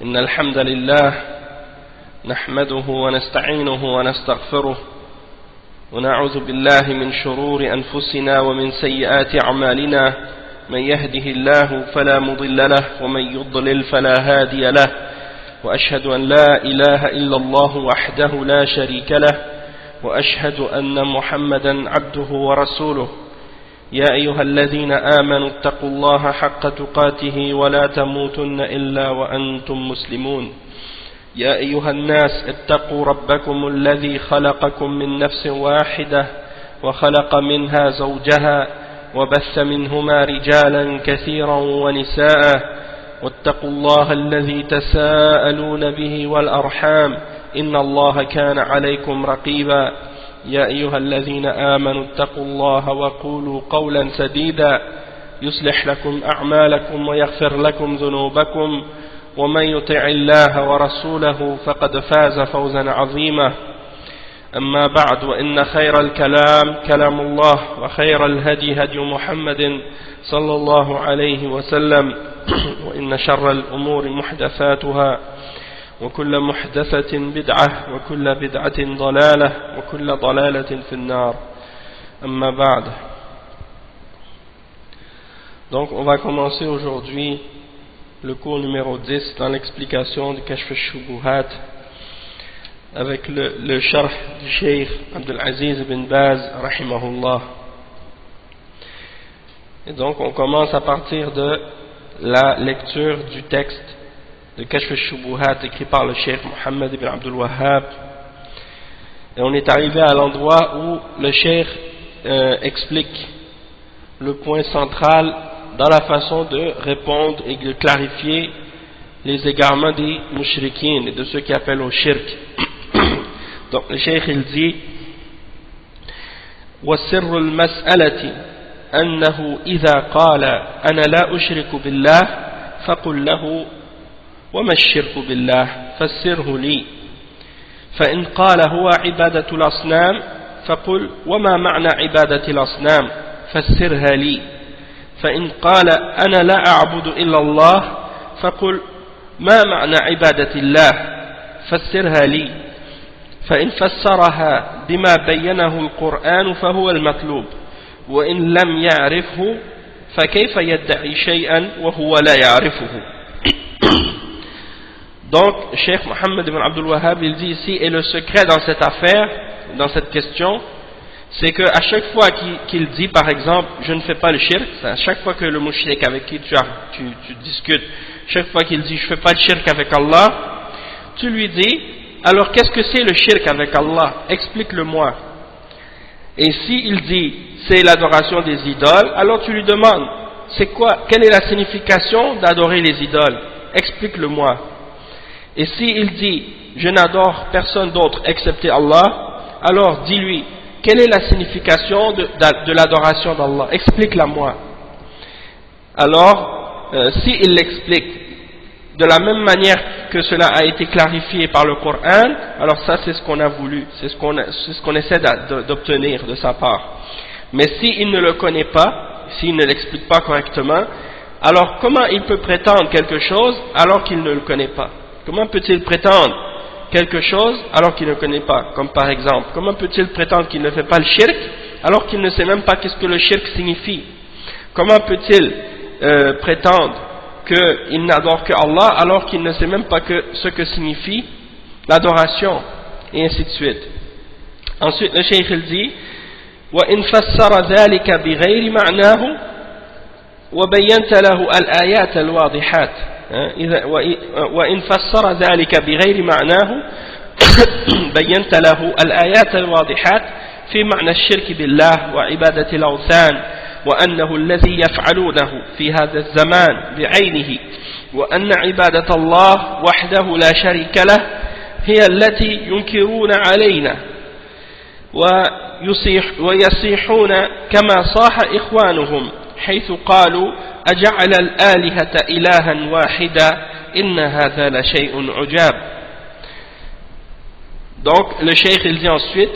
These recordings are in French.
إن الحمد لله نحمده ونستعينه ونستغفره ونعوذ بالله من شرور أنفسنا ومن سيئات أعمالنا من يهده الله فلا مضل له ومن يضلل فلا هادي له وأشهد أن لا إله إلا الله وحده لا شريك له وأشهد أن محمدا عبده ورسوله يا أيها الذين آمنوا اتقوا الله حق تقاته ولا تموتن إلا وأنتم مسلمون يا أيها الناس اتقوا ربكم الذي خلقكم من نفس واحدة وخلق منها زوجها وبث منهما رجالا كثيرا ونساء واتقوا الله الذي تساءلون به والأرحام إن الله كان عليكم رقيبا يا أيها الذين آمنوا اتقوا الله وقولوا قولا سديدا يصلح لكم أعمالكم ويغفر لكم ذنوبكم ومن يطع الله ورسوله فقد فاز فوزا عظيما أما بعد وإن خير الكلام كلام الله وخير الهدي هدي محمد صلى الله عليه وسلم وإن شر الأمور محدثاتها وكل محدثة بدعة وكل بدعة ضلالة وكل ضلالة في النار أما بعد. Donc on va commencer aujourd'hui le cours numéro 10 dans l'explication du Kashf al-Shubuhat avec le sharh du Cheikh Abdul Aziz ibn Baz rahimahullah. Et donc on commence à partir de la lecture du texte de Kashf al-Shubuhat écrit par le Cheikh Mohammed ibn Abdul Wahhab. Et on est arrivé à l'endroit où le Cheikh explique le point central dans la façon de répondre et de clarifier les égarements des mushrikines et de ceux qui appellent au shirk. Donc le Cheikh il dit وَسِرُّ الْمَسْأَلَةِ أَنَّهُ إِذَا قَالَ أَنَا لَا أُشْرِكُ بِاللَّهِ فَقُلْ لَهُ وما الشرك بالله فسره لي فإن قال هو عبادة الأصنام فقل وما معنى عبادة الأصنام فسرها لي فإن قال أنا لا أعبد إلا الله فقل ما معنى عبادة الله فسرها لي فإن فسرها بما بينه القرآن فهو المطلوب وإن لم يعرفه فكيف يدعي شيئا وهو لا يعرفه. Donc, Cheikh Mohammed ibn Abdul Wahhab, il dit ici, et le secret dans cette affaire, dans cette question, c'est qu'à chaque fois qu'il dit, par exemple, je ne fais pas le shirk, à chaque fois que le mushrik avec qui tu discutes, chaque fois qu'il dit, je ne fais pas le shirk avec Allah, tu lui dis, alors qu'est-ce que c'est le shirk avec Allah? Explique-le-moi. Et s'il dit, c'est l'adoration des idoles, alors tu lui demandes, c'est quoi, quelle est la signification d'adorer les idoles? Explique-le-moi. Et s'il dit je n'adore personne d'autre excepté Allah, alors dis-lui quelle est la signification de l'adoration d'Allah, explique-la moi. Alors s'il l'explique de la même manière que cela a été clarifié par le Coran, alors ça c'est ce qu'on a voulu, c'est ce qu'on essaie d'obtenir de sa part. Mais s'il ne le connaît pas, s'il ne l'explique pas correctement, alors comment il peut prétendre quelque chose alors qu'il ne le connaît pas? Comment peut-il prétendre quelque chose alors qu'il ne connaît pas? Comme par exemple, comment peut-il prétendre qu'il ne fait pas le shirk alors qu'il ne sait même pas qu'est-ce que le shirk signifie? Comment peut-il prétendre qu'il n'adore que Allah alors qu'il ne sait même pas ce que signifie l'adoration? Et ainsi de suite. Ensuite, le cheikh il dit وَإِنْ فَسَّرَ ذَلِكَ بِغَيْرِ مَعْنَاهُ وَبَيَّنْتَ لَهُ الْآيَاتَ الْوَاضِحَاتِ وإن فسر ذلك بغير معناه بينت له الآيات الواضحات في معنى الشرك بالله وعبادة الأوثان وأنه الذي يفعلونه في هذا الزمان بعينه وأن عبادة الله وحده لا شريك له هي التي ينكرون علينا ويصيحون كما صاح إخوانهم حيث قالوا أجعل الآلهة إلها واحدا إن هذا لشيء عجاب. Donc le cheikh il dit ensuite,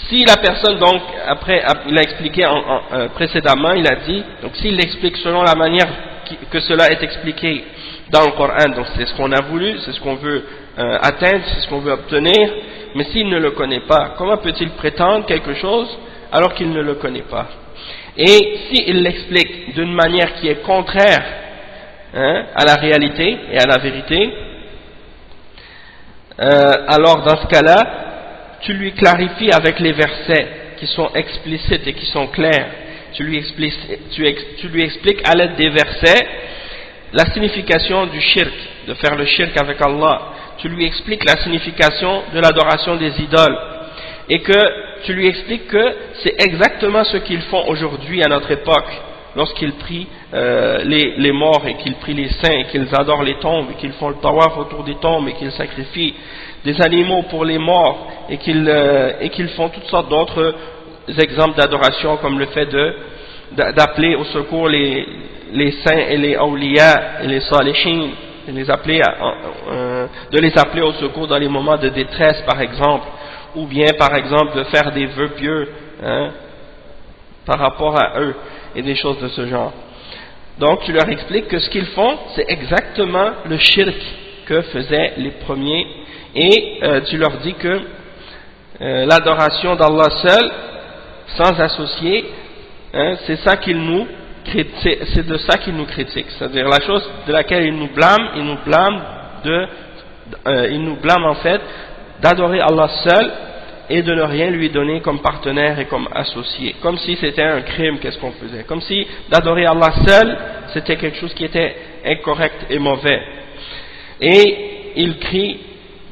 si la personne donc après il a expliqué précédemment, il a dit donc s'il l'explique selon la manière que cela est expliqué dans le Coran, donc c'est ce qu'on a voulu, c'est ce qu'on veut atteindre, c'est ce qu'on veut obtenir, mais s'il ne le connaît pas, comment peut-il prétendre quelque chose alors qu'il ne le connaît pas? Et s'il l'explique d'une manière qui est contraire à la réalité et à la vérité, alors dans ce cas-là, tu lui clarifies avec les versets qui sont explicites et qui sont clairs. Tu lui expliques à l'aide des versets la signification du shirk, de faire le shirk avec Allah. Tu lui expliques la signification de l'adoration des idoles. Et que tu lui expliques que c'est exactement ce qu'ils font aujourd'hui à notre époque, lorsqu'ils prient les morts et qu'ils prient les saints et qu'ils adorent les tombes et qu'ils font le tawaf autour des tombes et qu'ils sacrifient des animaux pour les morts et qu'ils font toutes sortes d'autres exemples d'adoration, comme le fait d'appeler au secours les saints et les awliya et les salihin, de les appeler au secours dans les moments de détresse par exemple, ou bien par exemple de faire des vœux pieux par rapport à eux et des choses de ce genre. Donc tu leur expliques que ce qu'ils font c'est exactement le shirk que faisaient les premiers, et tu leur dis que l'adoration d'Allah seul sans associer, c'est ça qu'ils nous c'est de ça qu'ils nous critiquent, c'est-à-dire la chose de laquelle ils nous blâment en fait d'adorer Allah seul et de ne rien lui donner comme partenaire et comme associé, comme si c'était un crime. Qu'est-ce qu'on faisait? Comme si d'adorer Allah seul c'était quelque chose qui était incorrect et mauvais. Et ils crient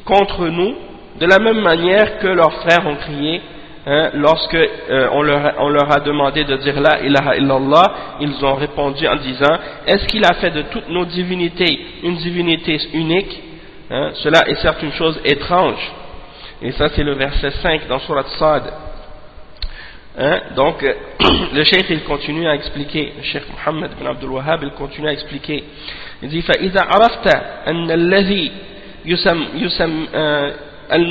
contre nous de la même manière que leurs frères ont crié lorsque on leur a demandé de dire la ilaha illallah. Ils ont répondu en disant: est-ce qu'il a fait de toutes nos divinités une divinité unique? Cela est certes une chose étrange. Et ça c'est le verset 5 dans Surat Sad. Donc le cheikh il continue à expliquer, le cheikh Mohammed bin Abdul Wahhab il continue à expliquer. Il dit: فإذا عرفت أن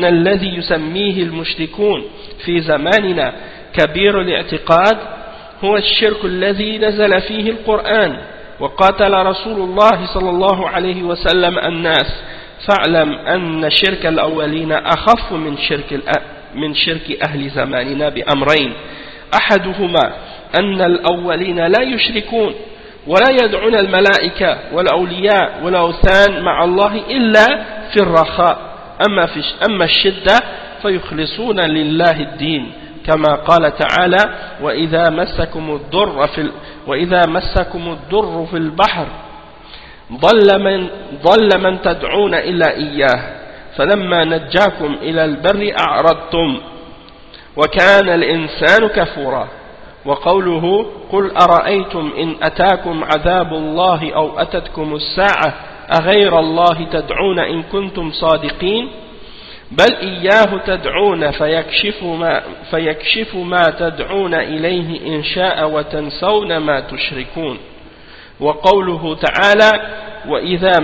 الذي يسميه المشركون في زماننا كبير الاعتقاد هو الشرك الذي نزل فيه القرآن وقاتل رسول الله صلى الله عليه وسلم الناس فاعلم أن شرك الأولين أخف من شرك أهل زماننا بأمرين: أحدهما أن الأولين لا يشركون ولا يدعون الملائكة والأولياء والأوثان مع الله إلا في الرخاء، أما الشدة فيخلصون لله الدين، كما قال تعالى: وإذا مسكم الضر في البحر ضل من تدعون إلا إياه فلما نجاكم إلى البر أعرضتم وكان الإنسان كفورا. وقوله: قل أرأيتم إن أتاكم عذاب الله أو أتتكم الساعة أغير الله تدعون إن كنتم صادقين بل إياه تدعون فيكشف ما تدعون إليه إن شاء وتنسون ما تشركون. وقوله تعالى: وإذا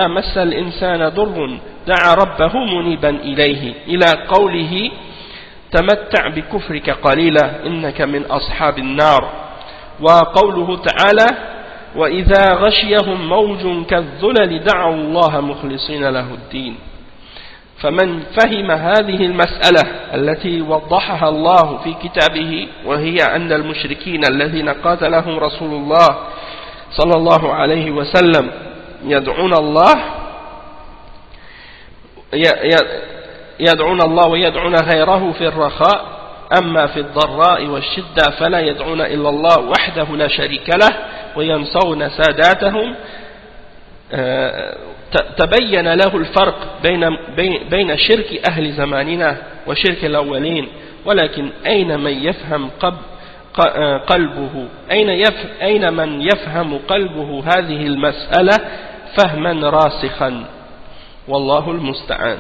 مس الإنسان ضر دعا ربه منيبا إليه، إلى قوله: تمتع بكفرك قليلا إنك من أصحاب النار. وقوله تعالى: وإذا غشيهم موج كالظلل دعوا الله مخلصين له الدين. فمن فهم هذه المسألة التي وضحها الله في كتابه، وهي أن المشركين الذين قاتلهم رسول الله صلى الله عليه وسلم يدعون الله ويدعون غيره في الرخاء، أما في الضراء والشدة فلا يدعون إلا الله وحده لا شريك له وينسون ساداتهم، تبين له الفرق بين شرك أهل زماننا وشرك الأولين. ولكن أين من يفهم قلبه هذه المسألة فهما راسخا والله المستعان.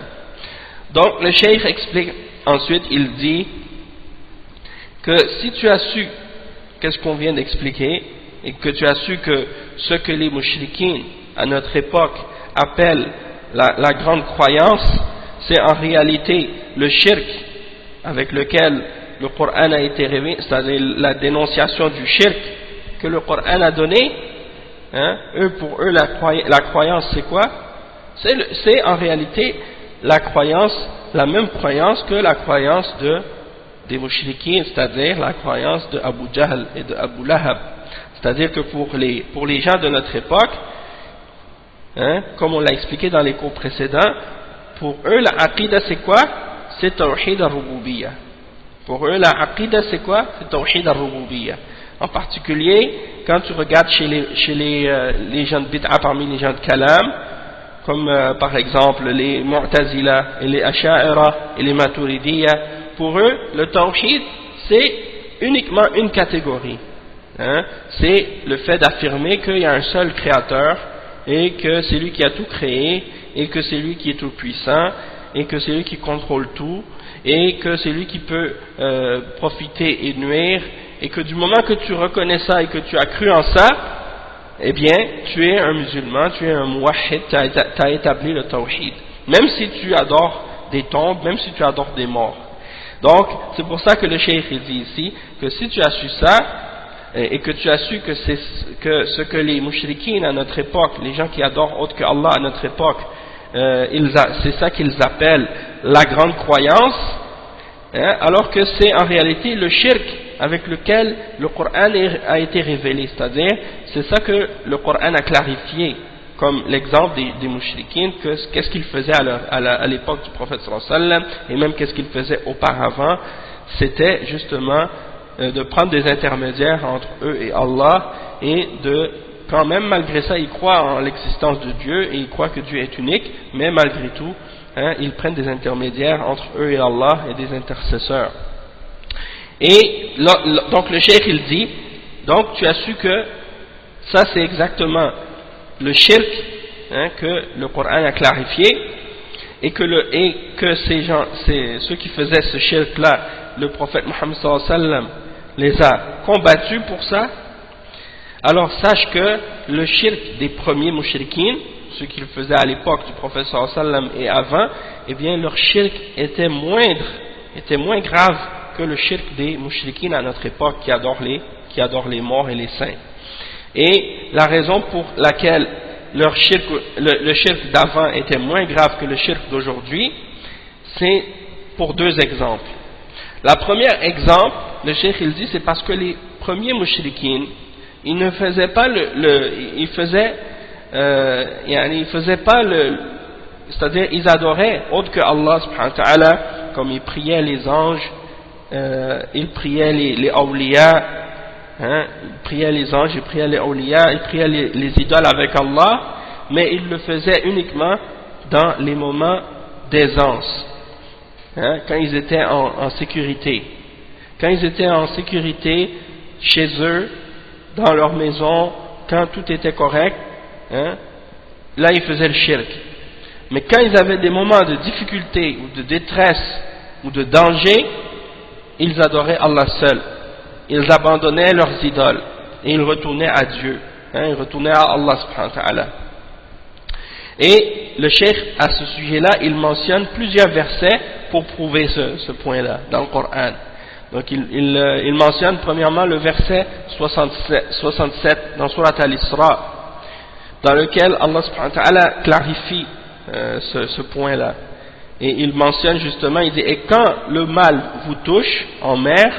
Donc le cheikh explique ensuite, il dit que si tu as su qu'est-ce qu'on vient d'expliquer et que tu as su que ce que les mouchriquins à notre époque appellent la grande croyance, c'est en réalité le shirk avec lequel le Coran a été révélé, c'est-à-dire la dénonciation du shirk que le Coran a donné, hein, pour eux la croyance c'est quoi? C'est en réalité la croyance, la même croyance que la croyance des mouchriquins, c'est-à-dire la croyance de Abu Jahl et de Abu Lahab. C'est-à-dire que pour les gens de notre époque, hein, comme on l'a expliqué dans les cours précédents, pour eux la aqidah c'est quoi? C'est tawhid al-rububiyyah. Pour eux la aqidah c'est quoi? C'est tawhid al-rububiyyah. En particulier, quand tu regardes chez les gens de bid'a parmi les gens de kalam, comme par exemple les Mu'tazila et les Asha'ira et les Maturidiyya, pour eux, le tawhid, c'est uniquement une catégorie. Hein? C'est le fait d'affirmer qu'il y a un seul créateur et que c'est lui qui a tout créé et que c'est lui qui est tout puissant et que c'est lui qui contrôle tout et que c'est lui qui peut profiter et nuire, et que du moment que tu reconnais ça et que tu as cru en ça, eh bien, tu es un musulman, tu es un muwahhid, tu as établi le tawhid. Même si tu adores des tombes, même si tu adores des morts. Donc, c'est pour ça que le cheikh dit ici, que si tu as su ça, et que tu as su que ce que les mouchriquins à notre époque, les gens qui adorent autre que Allah à notre époque, c'est ça qu'ils appellent la grande croyance, hein, alors que c'est en réalité le shirk avec lequel le Coran a été révélé, c'est-à-dire c'est ça que le Coran a clarifié, comme l'exemple des mouchriquins, qu'est-ce qu'ils faisaient à l'époque du prophète sallallahu alayhi wa sallam, et même qu'est-ce qu'ils faisaient auparavant, c'était justement de prendre des intermédiaires entre eux et Allah, et de, quand même malgré ça, ils croient en l'existence de Dieu, et ils croient que Dieu est unique, mais malgré tout, hein, ils prennent des intermédiaires entre eux et Allah, et des intercesseurs. Et donc le cheikh il dit, donc tu as su que ça c'est exactement le shirk, hein, que le Coran a clarifié, et que ces gens, ceux qui faisaient ce shirk là, le prophète Mohammed sallallahu alayhi wa sallam les a combattus pour ça. Alors sache que le shirk des premiers mouchriquins, ceux qui le faisaient à l'époque du prophète sallallahu alayhi wa sallam et avant, eh bien leur shirk était moins grave que le shirk des mouchriquins à notre époque qui adorent les morts et les saints. Et la raison pour laquelle leur shirk, le shirk d'avant était moins grave que le shirk d'aujourd'hui, c'est pour deux exemples. La première exemple, le cheikh il dit, c'est parce que les premiers mouchriquins, ils ne faisaient pas c'est-à-dire ils adoraient autre que Allah subhanahu wa ta'ala, comme ils priaient les anges, ils priaient les awliya, hein, ils priaient les anges, ils priaient les awliya, ils priaient les idoles avec Allah, mais ils le faisaient uniquement dans les moments d'aisance, hein, quand ils étaient en sécurité. Quand ils étaient en sécurité chez eux, dans leur maison, quand tout était correct, hein, là ils faisaient le shirk. Mais quand ils avaient des moments de difficulté ou de détresse ou de danger, ils adoraient Allah seul. Ils abandonnaient leurs idoles et ils retournaient à Dieu, hein, ils retournaient à Allah subhanahu wa ta'ala. Et le cheikh à ce sujet-là, il mentionne plusieurs versets pour prouver ce point-là dans le Coran. Donc il mentionne premièrement le verset 67 dans Surat Al-Isra, dans lequel Allah subhanahu wa ta'ala clarifie ce point-là. Et il mentionne justement, il dit, et quand le mal vous touche en mer,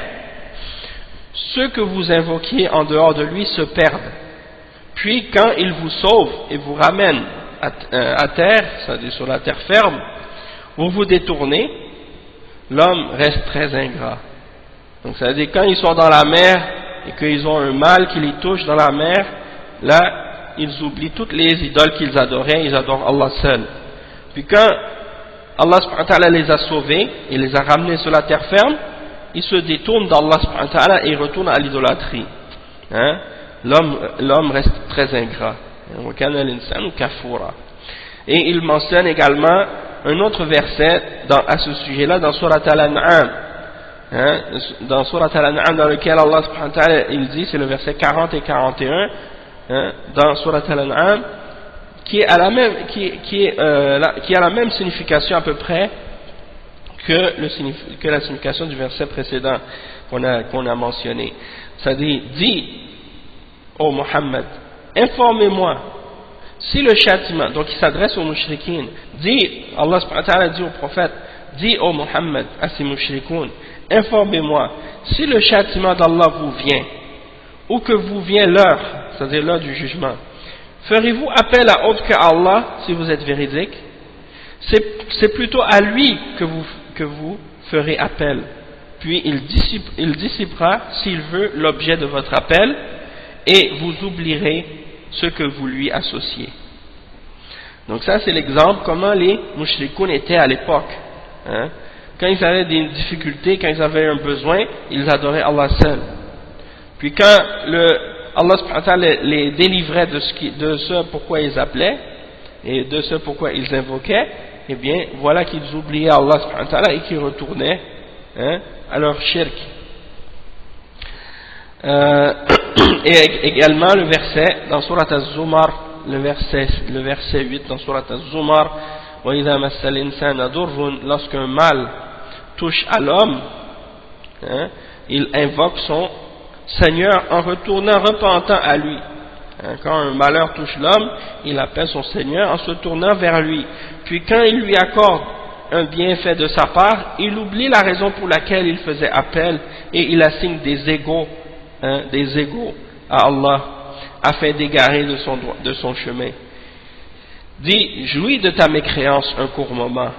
ceux que vous invoquiez en dehors de lui se perdent. Puis quand il vous sauve et vous ramène à terre, c'est-à-dire sur la terre ferme, vous vous détournez, l'homme reste très ingrat. Donc c'est-à-dire quand ils sont dans la mer et qu'ils ont un mal qui les touche dans la mer, là ils oublient toutes les idoles qu'ils adoraient, ils adorent Allah seul. Puis quand Allah subhanahu wa ta'ala les a sauvés et les a ramenés sur la terre ferme, ils se détournent d'Allah subhanahu wa ta'ala et ils retournent à l'idolâtrie. Hein? L'homme reste très ingrat. Et il mentionne également un autre verset à ce sujet-là dans Surat Al-An'am. Hein? Dans Surat Al-An'am, dans lequel Allah subhanahu wa ta'ala il dit, c'est le verset 40 et 41, hein, dans Surat Al-An'am, qui a la même signification à peu près que la signification du verset précédent qu'on a mentionné. C'est-à-dire, dis, ô Muhammad, informez-moi si le châtiment, donc il s'adresse aux mushrikines, Allah subhanahu wa ta'ala dit au prophète, dit au Muhammad, à ces mushrikoun, informez-moi si le châtiment d'Allah vous vient ou que vous vient l'heure, c'est-à-dire l'heure du jugement, ferez-vous appel à autre que Allah si vous êtes véridique? C'est plutôt à lui que vous ferez appel, puis il dissipera s'il veut l'objet de votre appel et vous oublierez ce que vous lui associez. Donc ça c'est l'exemple comment les mushrikoun étaient à l'époque, hein? Quand ils avaient des difficultés, quand ils avaient un besoin, ils adoraient Allah seul. Puis quand Allah subhanahu wa ta'ala les délivrait de ce pourquoi ils appelaient et de ce pourquoi ils invoquaient, eh bien voilà qu'ils oubliaient Allah subhanahu wa ta'ala et qu'ils retournaient, hein, à leur shirk. Et également le verset dans Surat Az-Zumar, le verset 8 dans Surat Az-Zumar, وَإِذَا مَسَّ الْإِنسَانَ ضُرٌّ, lorsqu'un mal touche à l'homme, hein, il invoque son Seigneur en retournant repentant à lui. Hein, quand un malheur touche l'homme, il appelle son Seigneur en se tournant vers lui. Puis quand il lui accorde un bienfait de sa part, il oublie la raison pour laquelle il faisait appel et il assigne des égaux à Allah afin d'égarer de son chemin. Dis, jouis de ta mécréance un court moment,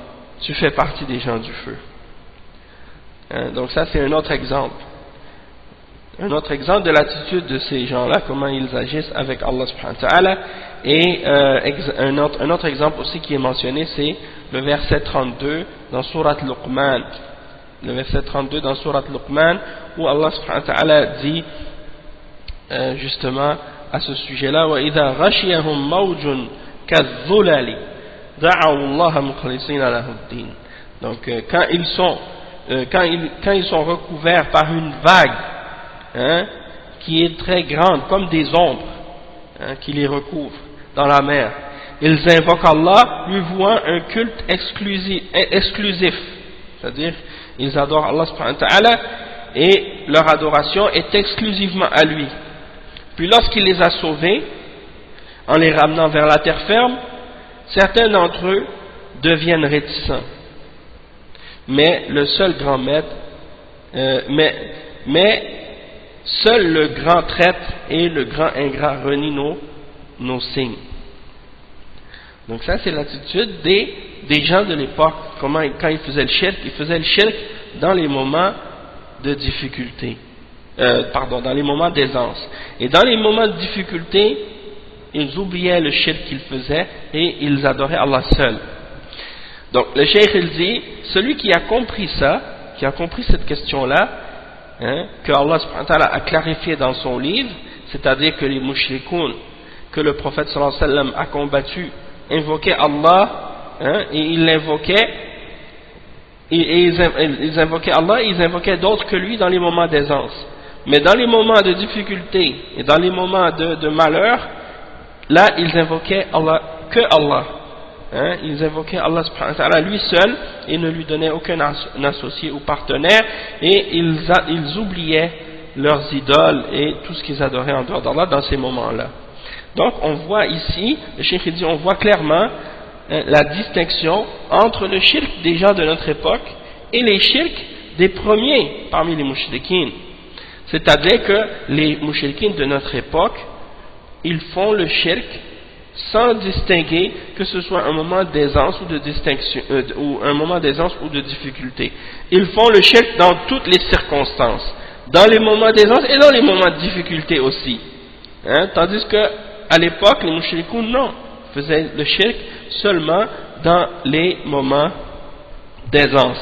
tu fais partie des gens du feu. Hein, donc ça c'est un autre exemple. Un autre exemple de l'attitude de ces gens-là, comment ils agissent avec Allah subhanahu wa ta'ala. Et un autre exemple aussi qui est mentionné, c'est le verset 32 dans Surat Luqman. Le verset 32 dans Surat Luqman, où Allah subhanahu wa ta'ala dit justement à ce sujet-là, وَإِذَا غَشِيَهُمْ مَوْجٌ كَالظُّلَلِ دَعَوُا اللَّهَ مُخْلِصِينَ لَهُ الدِّينَ. Donc quand ils sont recouverts par une vague, hein, qui est très grande, comme des ombres, hein, qui les recouvrent dans la mer, ils invoquent Allah, lui vouant un culte exclusif, c'est-à-dire ils adorent Allah subhanahu wa ta'ala et leur adoration est exclusivement à lui. Puis lorsqu'il les a sauvés en les ramenant vers la terre ferme, certains d'entre eux deviennent réticents, mais le seul grand maître mais seul le grand traître et le grand ingrat renient nos signes. Donc ça c'est l'attitude des gens de l'époque. Quand ils faisaient le shirk dans les moments de difficulté, dans les moments d'aisance. Et dans les moments de difficulté, ils oubliaient le shirk qu'ils faisaient et ils adoraient Allah seul. Donc le cheikh il dit, celui qui a compris ça, qui a compris cette question-là, hein, que Allah subhanahu wa ta'ala a clarifié dans son livre, c'est-à-dire que les mushrikoun que le prophète sallallahu alayhi wa sallam a combattu invoquaient Allah, hein, et ils invoquaient Allah et ils invoquaient d'autres que lui dans les moments d'aisance. Mais dans les moments de difficulté et dans les moments de malheur, là ils invoquaient Allah, que Allah, hein, ils invoquaient Allah subhanahu wa ta'ala lui seul et ne lui donnaient aucun associé ou partenaire, et ils oubliaient leurs idoles et tout ce qu'ils adoraient en dehors d'Allah dans ces moments-là. Donc on voit ici, le cheikh dit, on voit clairement la distinction entre le shirk des gens de notre époque et les shirks des premiers parmi les mushrikines. C'est-à-dire que les mushrikines de notre époque, ils font le shirk sans distinguer que ce soit un moment d'aisance ou de distinction, ou un moment d'aisance ou de difficulté. Ils font le shirk dans toutes les circonstances, dans les moments d'aisance et dans les moments de difficulté aussi. Hein? Tandis que à l'époque, les mushrikoun, non, faisaient le shirk seulement dans les moments d'aisance.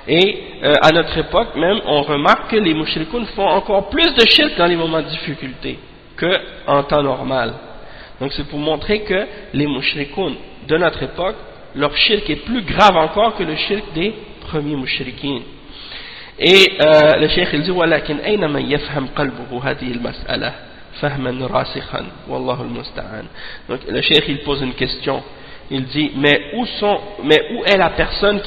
Et à notre époque même, on remarque que les mushrikoun font encore plus de shirk dans les moments de difficulté qu'en temps normal. Donc c'est pour montrer que les mushrikoun de notre époque, leur shirk est plus grave encore que le shirk des premiers mushrikines. Et le cheikh il dit وَلَكِنْ أَيْنَمَا يَفْهَمْ قَلْبُهُ هَذِهِ الْمَسْأَلَةِ فَهْمًا رَاسِخًا وَاللَّهُ الْمُسْتَعَانِ. Donc le cheikh il pose une question. il dit mais où est la personne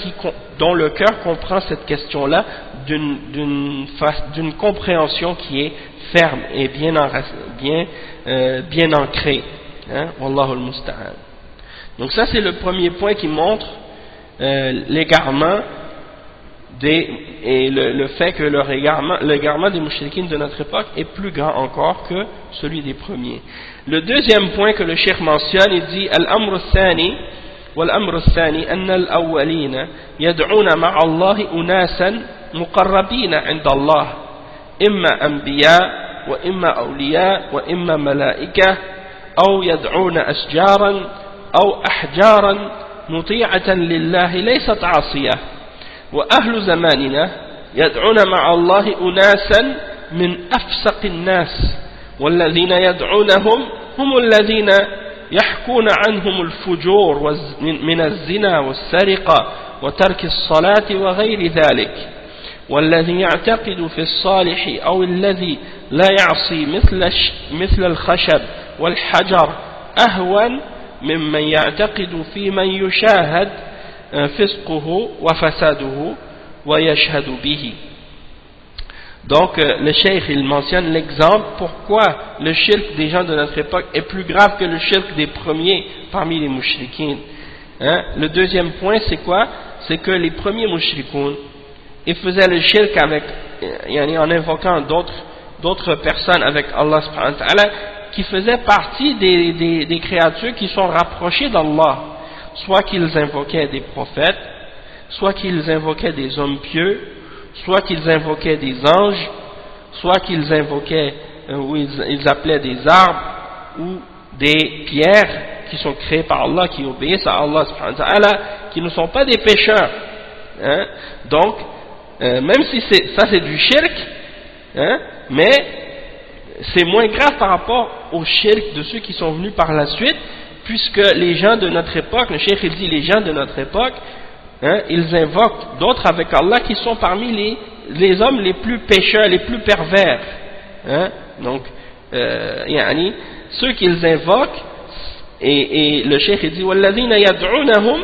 dont le cœur comprend cette question-là d'une compréhension qui est ferme et bien ancrée, hein? Wallahu al-musta'an. Donc ça c'est le premier point qui montre l'égarement et le fait que l'égarement des mouchriquines de notre époque est plus grand encore que celui des premiers. Le deuxième point que le cheikh mentionne, il dit al-amr al-thani wal-amr al-thani anna al-awwalina yad'una ma'a Allah unasan muqarrabina 'inda Allah imma anbiya wa imma awliya wa imma malaika aw yad'una ashjaran aw ahjaran muti'atan lillahi laysat 'asiyah وأهل زماننا يدعون مع الله أناسا من أفسق الناس والذين يدعونهم هم الذين يحكون عنهم الفجور من الزنا والسرقة وترك الصلاة وغير ذلك والذي يعتقد في الصالح أو الذي لا يعصي مثل الخشب والحجر أهون ممن يعتقد في من يشاهد fisquhu wa fasaduhu wa yashhadu bihi. Donc le cheikh il mentionne l'exemple pourquoi le shirk des gens de notre époque est plus grave que le shirk des premiers parmi les mouchriquins, hein? Le deuxième point c'est quoi? C'est que les premiers mouchrikoun ils faisaient le shirk avec en invoquant d'autres personnes avec Allah subhanahu wa ta'ala qui faisaient partie des créatures qui sont rapprochées d'Allah. Soit qu'ils invoquaient des prophètes, soit qu'ils invoquaient des hommes pieux, soit qu'ils invoquaient des anges, soit qu'ils invoquaient ou ils appelaient des arbres ou des pierres qui sont créées par Allah, qui obéissent à Allah subhanahu wa ta'ala, qui ne sont pas des pécheurs, hein? Donc même si ça c'est du shirk, hein? Mais c'est moins grave par rapport au shirk de ceux qui sont venus par la suite, puisque les gens de notre époque, le cheikh il dit les gens de notre époque, hein, ils invoquent d'autres avec Allah qui sont parmi les hommes les plus pécheurs, les plus pervers, hein. Donc ceux qu'ils invoquent, et le cheikh il dit walladhina yad'unahum,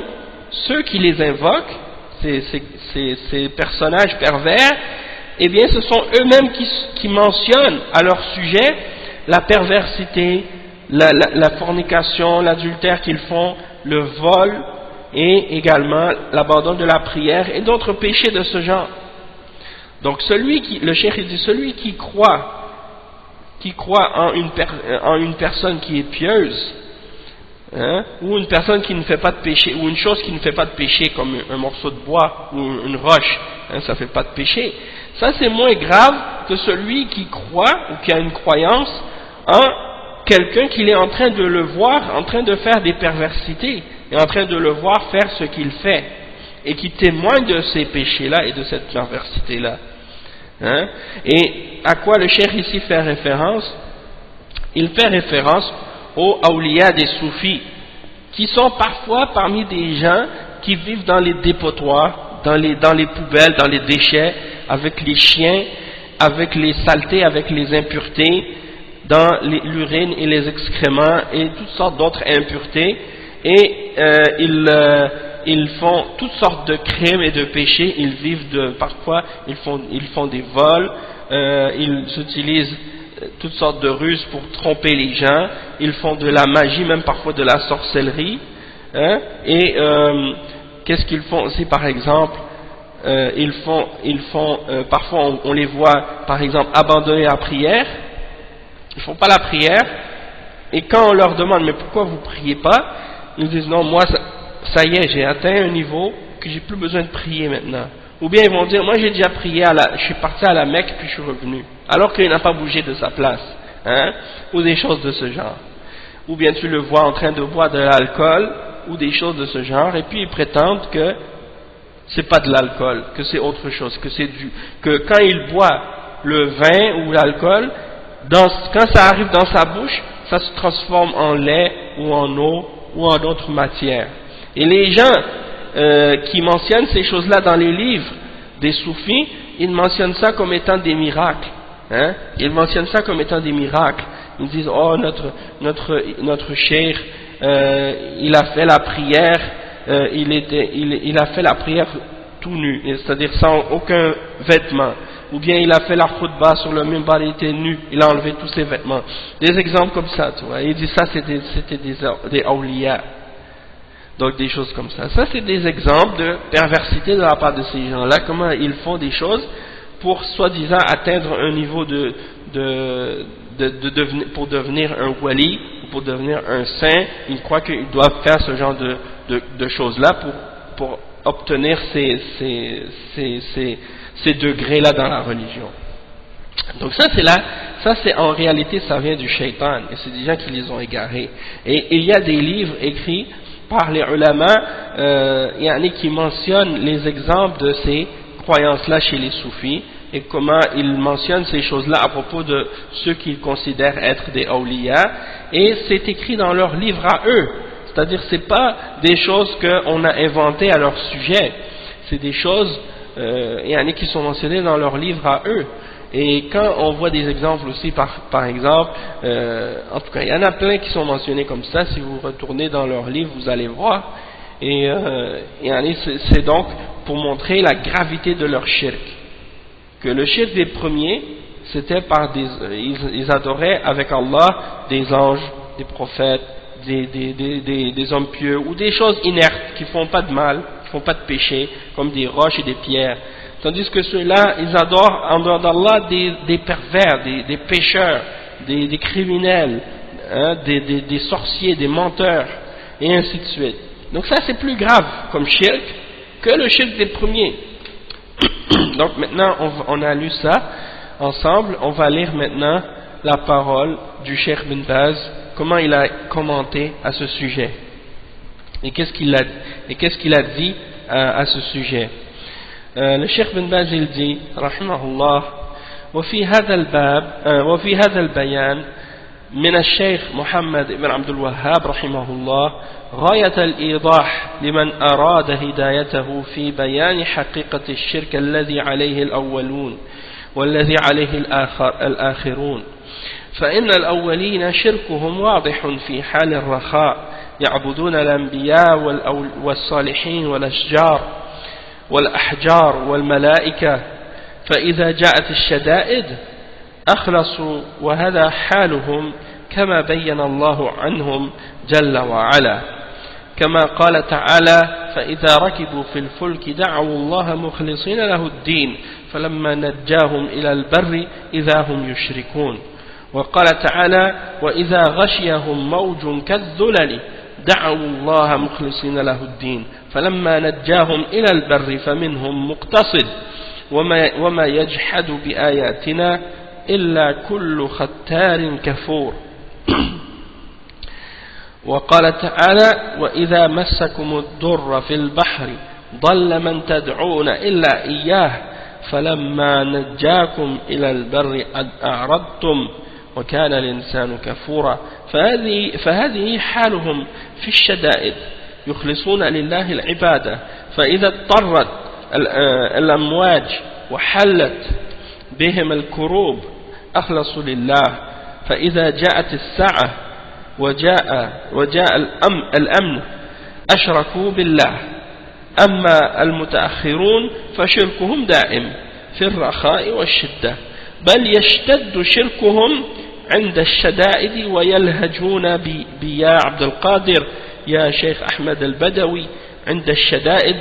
ceux qui les invoquent, ces personnages pervers, eh bien ce sont eux-mêmes qui mentionnent à leur sujet la perversité, la fornication, l'adultère qu'ils font, le vol et également l'abandon de la prière et d'autres péchés de ce genre. Donc le cheikh dit celui qui croit en une personne qui est pieuse, hein, ou une personne qui ne fait pas de péché, ou une chose qui ne fait pas de péché comme un morceau de bois ou une roche, hein, ça ne fait pas de péché. Ça c'est moins grave que celui qui croit ou qui a une croyance en quelqu'un qu'il est en train de le voir en train de faire des perversités et en train de le voir faire ce qu'il fait et qui témoigne de ces péchés-là et de cette perversité-là, hein? Et à quoi le cheikh ici fait référence? Il fait référence aux awliya des soufis qui sont parfois parmi des gens qui vivent dans les dépotoirs, dans les poubelles, dans les déchets, avec les chiens, avec les saletés, avec les impuretés, dans l'urine et les excréments et toutes sortes d'autres impuretés, et ils font toutes sortes de crimes et de péchés. Ils vivent parfois ils font des vols, ils utilisent toutes sortes de ruses pour tromper les gens, ils font de la magie, même parfois de la sorcellerie, hein? Et qu'est-ce qu'ils font aussi? Par exemple, parfois on les voit par exemple abandonner la prière. Ils font pas la prière, et quand on leur demande mais pourquoi vous priez pas, ils disent non, moi ça y est, j'ai atteint un niveau que j'ai plus besoin de prier maintenant. Ou bien ils vont dire moi j'ai déjà prié, je suis parti à la Mecque puis je suis revenu, alors qu'il n'a pas bougé de sa place, hein, ou des choses de ce genre. Ou bien tu le vois en train de boire de l'alcool ou des choses de ce genre, et puis ils prétendent que c'est pas de l'alcool, que c'est autre chose, que quand il boit le vin ou l'alcool, quand ça arrive dans sa bouche, ça se transforme en lait ou en eau ou en d'autres matières. Et les gens qui mentionnent ces choses-là dans les livres des soufis, ils mentionnent ça comme étant des miracles, hein? Ils mentionnent ça comme étant des miracles. Ils disent oh notre cheikh il a fait la prière, il a fait la prière tout nu, c'est-à-dire sans aucun vêtement, ou bien il a fait la khutbah sur le minbar, il était nu, il a enlevé tous ses vêtements. Des exemples comme ça, tu vois. Il dit ça c'était des awliya. Donc des choses comme ça. Ça c'est des exemples de perversité de la part de ces gens-là, comment ils font des choses pour soi-disant atteindre un niveau pour devenir un wali, ou pour devenir un saint. Ils croient qu'ils doivent faire ce genre de choses-là pour obtenir ces degrés-là dans la religion. Donc ça c'est en réalité ça vient du shaitan, et c'est des gens qui les ont égarés. Et il y a des livres écrits par les ulama qui mentionnent les exemples de ces croyances-là chez les soufis, et comment ils mentionnent ces choses-là à propos de ceux qu'ils considèrent être des awliya, et c'est écrit dans leurs livres à eux. C'est-à-dire c'est pas des choses qu'on a inventées à leur sujet, c'est des choses qui sont mentionnées dans leurs livres à eux. Et quand on voit des exemples aussi, par exemple, en tout cas il y en a plein qui sont mentionnés comme ça, si vous retournez dans leurs livres vous allez voir, et c'est donc pour montrer la gravité de leur shirk, que le shirk des premiers c'était ils adoraient avec Allah des anges, des prophètes, des hommes pieux, ou des choses inertes qui font pas de mal, qui font pas de péché, comme des roches et des pierres. Tandis que ceux-là, ils adorent en dehors d'Allah des pervers, des pécheurs, des criminels, hein, des sorciers, des menteurs, et ainsi de suite. Donc ça c'est plus grave comme shirk que le shirk des premiers. Donc maintenant on a lu ça ensemble, on va lire maintenant la parole du Cheikh Bin Baz, comment il a commenté à ce sujet, et qu'est-ce qu'il a dit à ce sujet. Le Cheikh Bin Baz il dit rahimahullah: وفي هذا البيان من الشيخ محمد بن عبد الوهاب رحمه الله غاية الإيضاح لمن أراد هدايته في بيان حقيقة الشرك الذي عليه الأولون والذي عليه الآخرون. فإن الأولين شركهم واضح في حال الرخاء، يعبدون الأنبياء والصالحين والأشجار والأحجار والملائكة، فإذا جاءت الشدائد أخلصوا، وهذا حالهم كما بين الله عنهم جل وعلا، كما قال تعالى: فإذا ركبوا في الفلك دعوا الله مخلصين له الدين فلما نجاهم إلى البر إذا هم يشركون. وقال تعالى: وإذا غشيهم موج كالذلل دعوا الله مخلصين له الدين فلما نجاهم إلى البر فمنهم مقتصد وما يجحد بآياتنا إلا كل ختار كفور. وقال تعالى: وإذا مسكم الضر في البحر ضل من تدعون إلا إياه فلما نجاكم إلى البر أعرضتم وكان الإنسان كفورا. فهذه حالهم في الشدائد، يخلصون لله العبادة، فإذا اضطرت الأمواج وحلت بهم الكروب أخلصوا لله، فإذا جاءت الساعة وجاء الأمن أشركوا بالله. أما المتأخرون فشركهم دائم في الرخاء والشدة، بل يشتد شركهم عند الشدائد ويلهجون بيا عبد القادر يا شيخ أحمد البدوي عند الشدائد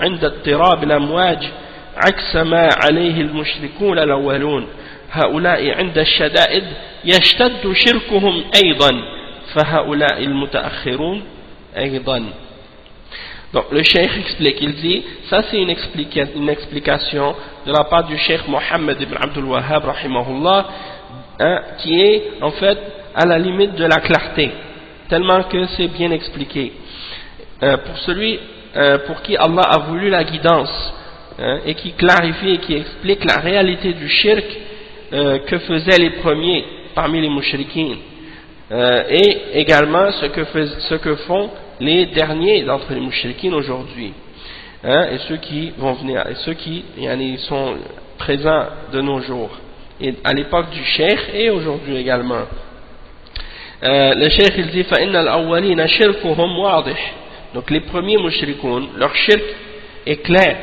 عند اضطراب الأمواج، عكس ما عليه المشركون الأولون. هؤلاء عند الشدائد يشتد شركهم أيضا، فهؤلاء المتأخرون أيضا. Donc le cheikh explique, il dit, ça c'est une explication de la part du cheikh Mohammed ibn Abdul Wahhab rahimahullah, qui est en fait à la limite de la clarté, tellement que c'est bien expliqué. Pour celui pour qui Allah a voulu la guidance, et qui clarifie et qui explique la réalité du shirk que faisaient les premiers parmi les mushrikines, et également ce que font les derniers d'entre les mushrikines aujourd'hui, et ceux qui vont venir, et ceux qui sont présents de nos jours, et à l'époque du cheikh et aujourd'hui également. Le cheikh il dit فإن الأولين شركهم واضح. Donc les premiers mushrikoun, leur shirk est clair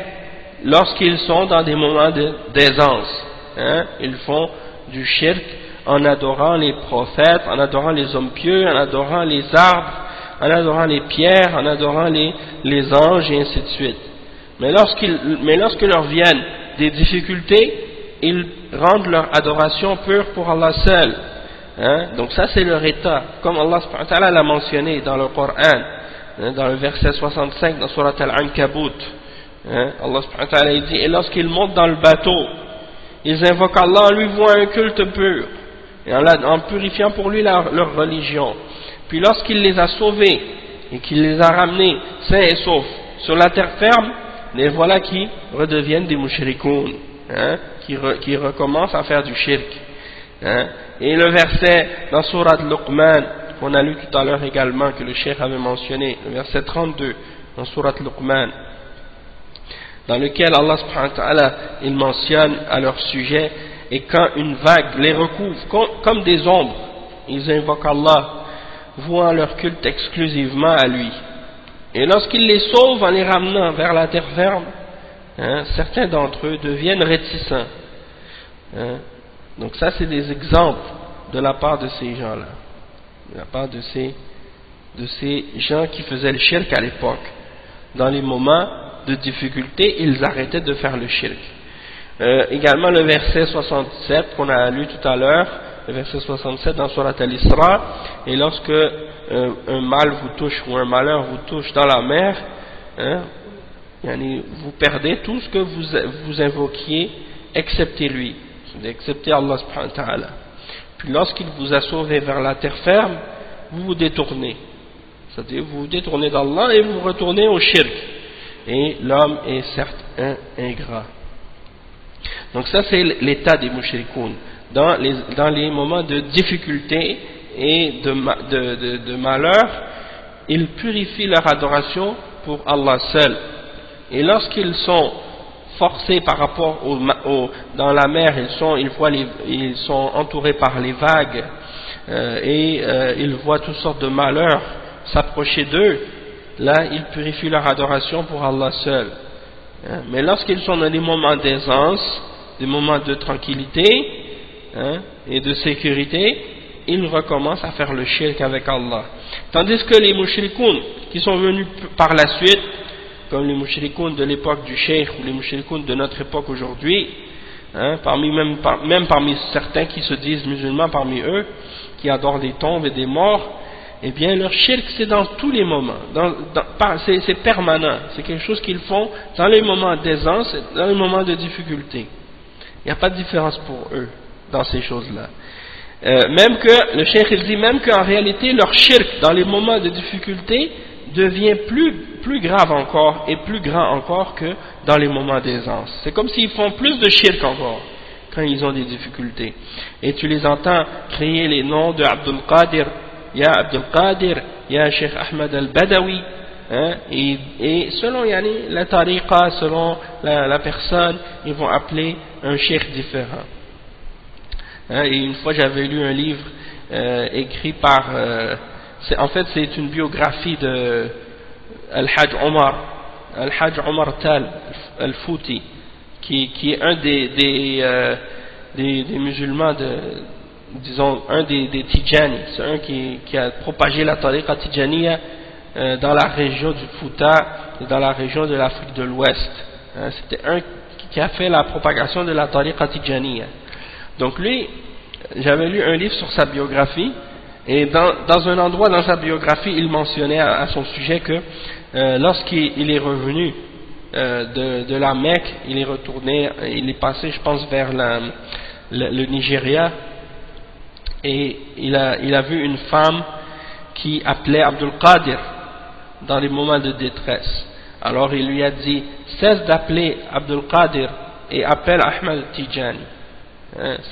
lorsqu'ils sont dans des moments d'aisance. Ils font du shirk en adorant les prophètes, en adorant les hommes pieux, en adorant les arbres, en adorant les pierres, en adorant les anges et ainsi de suite. Mais lorsque leur viennent des difficultés, ils rendent leur adoration pure pour Allah seul. Donc ça c'est leur état, comme Allah subhanahu wa ta'ala l'a mentionné dans le Coran, dans le verset 65 dans Surat Al-Ankabut. Allah subhanahu wa ta'ala dit, et lorsqu'ils montent dans le bateau, ils invoquent Allah en lui vouant un culte pur, et en purifiant pour lui leur religion. Puis lorsqu'il les a sauvés et qu'il les a ramenés sains et saufs sur la terre ferme, les voilà qui redeviennent des mushrikoun, qui recommencent à faire du shirk. Et le verset dans Surat Luqman qu'on a lu tout à l'heure également, que le cheikh avait mentionné, le verset 32 dans Surat Luqman, dans lequel Allah subhanahu wa ta'ala il mentionne à leur sujet, et quand une vague les recouvre comme des ombres, ils invoquent Allah, vouant leur culte exclusivement à lui. Et lorsqu'il les sauve en les ramenant vers la terre ferme, certains d'entre eux deviennent réticents. Donc ça c'est des exemples de la part de ces gens-là, de la part de ces gens qui faisaient le shirk à l'époque. Dans les moments de difficulté, ils arrêtaient de faire le shirk. Également le verset 67 qu'on a lu tout à l'heure, le verset 67 dans Surat Al-Isra, et lorsque un mal vous touche ou un malheur vous touche dans la mer, vous perdez tout ce que vous invoquiez excepté lui, excepté Allah subhanahu wa ta'ala. Puis lorsqu'il vous a sauvé vers la terre ferme, vous vous détournez, c'est-à-dire vous vous détournez d'Allah et vous retournez au shirk, et l'homme est certes un ingrat. Donc ça c'est l'état des mushrikoun dans les moments de difficulté et de malheur. Ils purifient leur adoration pour Allah seul, et lorsqu'ils sont forcés par rapport dans la mer, ils sont entourés par les vagues, et ils voient toutes sortes de malheurs s'approcher d'eux. Là ils purifient leur adoration pour Allah seul. Mais lorsqu'ils sont dans des moments d'aisance, des moments de tranquillité et de sécurité, ils recommencent à faire le shirk avec Allah. Tandis que les mushrikoun qui sont venus par la suite, comme les mushrikoun de l'époque du cheikh ou les mushrikoun de notre époque aujourd'hui, même parmi certains qui se disent musulmans parmi eux, qui adorent des tombes et des morts, eh bien leur shirk c'est dans tous les moments, c'est permanent, c'est quelque chose qu'ils font dans les moments d'aisance et dans les moments de difficulté. Il n'y a pas de différence pour eux dans ces choses-là. Même que, le cheikh il dit même qu'en réalité leur shirk dans les moments de difficulté devient plus grave encore et plus grand encore que dans les moments d'aisance. C'est comme s'ils font plus de shirk encore quand ils ont des difficultés. Et tu les entends crier les noms de Abdul Qadir, Ya Abdul Qadir, Ya Cheikh Ahmed al-Badawi, et selon la tariqa, selon la personne, ils vont appeler un cheikh différent. Et une fois j'avais lu un livre écrit par en fait c'est une biographie de Al-Hajj Omar Tal Al-Fouti, qui est un des musulmans disons un des Tijani. C'est un qui a propagé la tariqa Tijaniya dans la région du Fouta et dans la région de l'Afrique de l'Ouest. C'était un qui a fait la propagation de la tariqa Tijaniya. Donc lui, j'avais lu un livre sur sa biographie, et dans un endroit dans sa biographie, il mentionnait à son sujet que lorsqu'il est revenu de la Mecque, il est retourné, il est passé, je pense, vers le Nigeria, et il a vu une femme qui appelait Abdul Qadir dans les moments de détresse. Alors il lui a dit, cesse d'appeler Abdul Qadir et appelle Ahmed Tijani.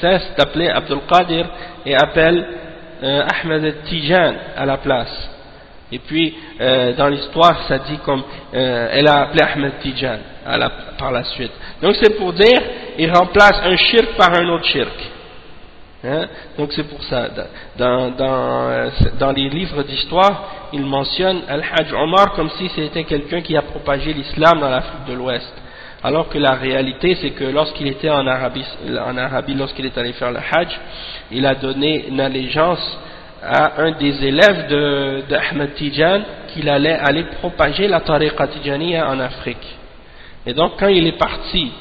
Cesse d'appeler Abdul Qadir et appelle Ahmed Tijan à la place. Et puis dans l'histoire ça dit comme elle a appelé Ahmed Tijan par la suite. Donc c'est pour dire, il remplace un shirk par un autre shirk. Hein? Donc c'est pour ça, dans les livres d'histoire, il mentionne Al-Hajj Omar comme si c'était quelqu'un qui a propagé l'islam dans l'Afrique de l'Ouest. Alors que la réalité, c'est que lorsqu'il était en Arabie, lorsqu'il est allé faire le Hajj, il a donné une allégeance à un des élèves d'Ahmed Tijan qu'il allait aller propager la tariqa Tijaniya en Afrique. Et donc quand il est parti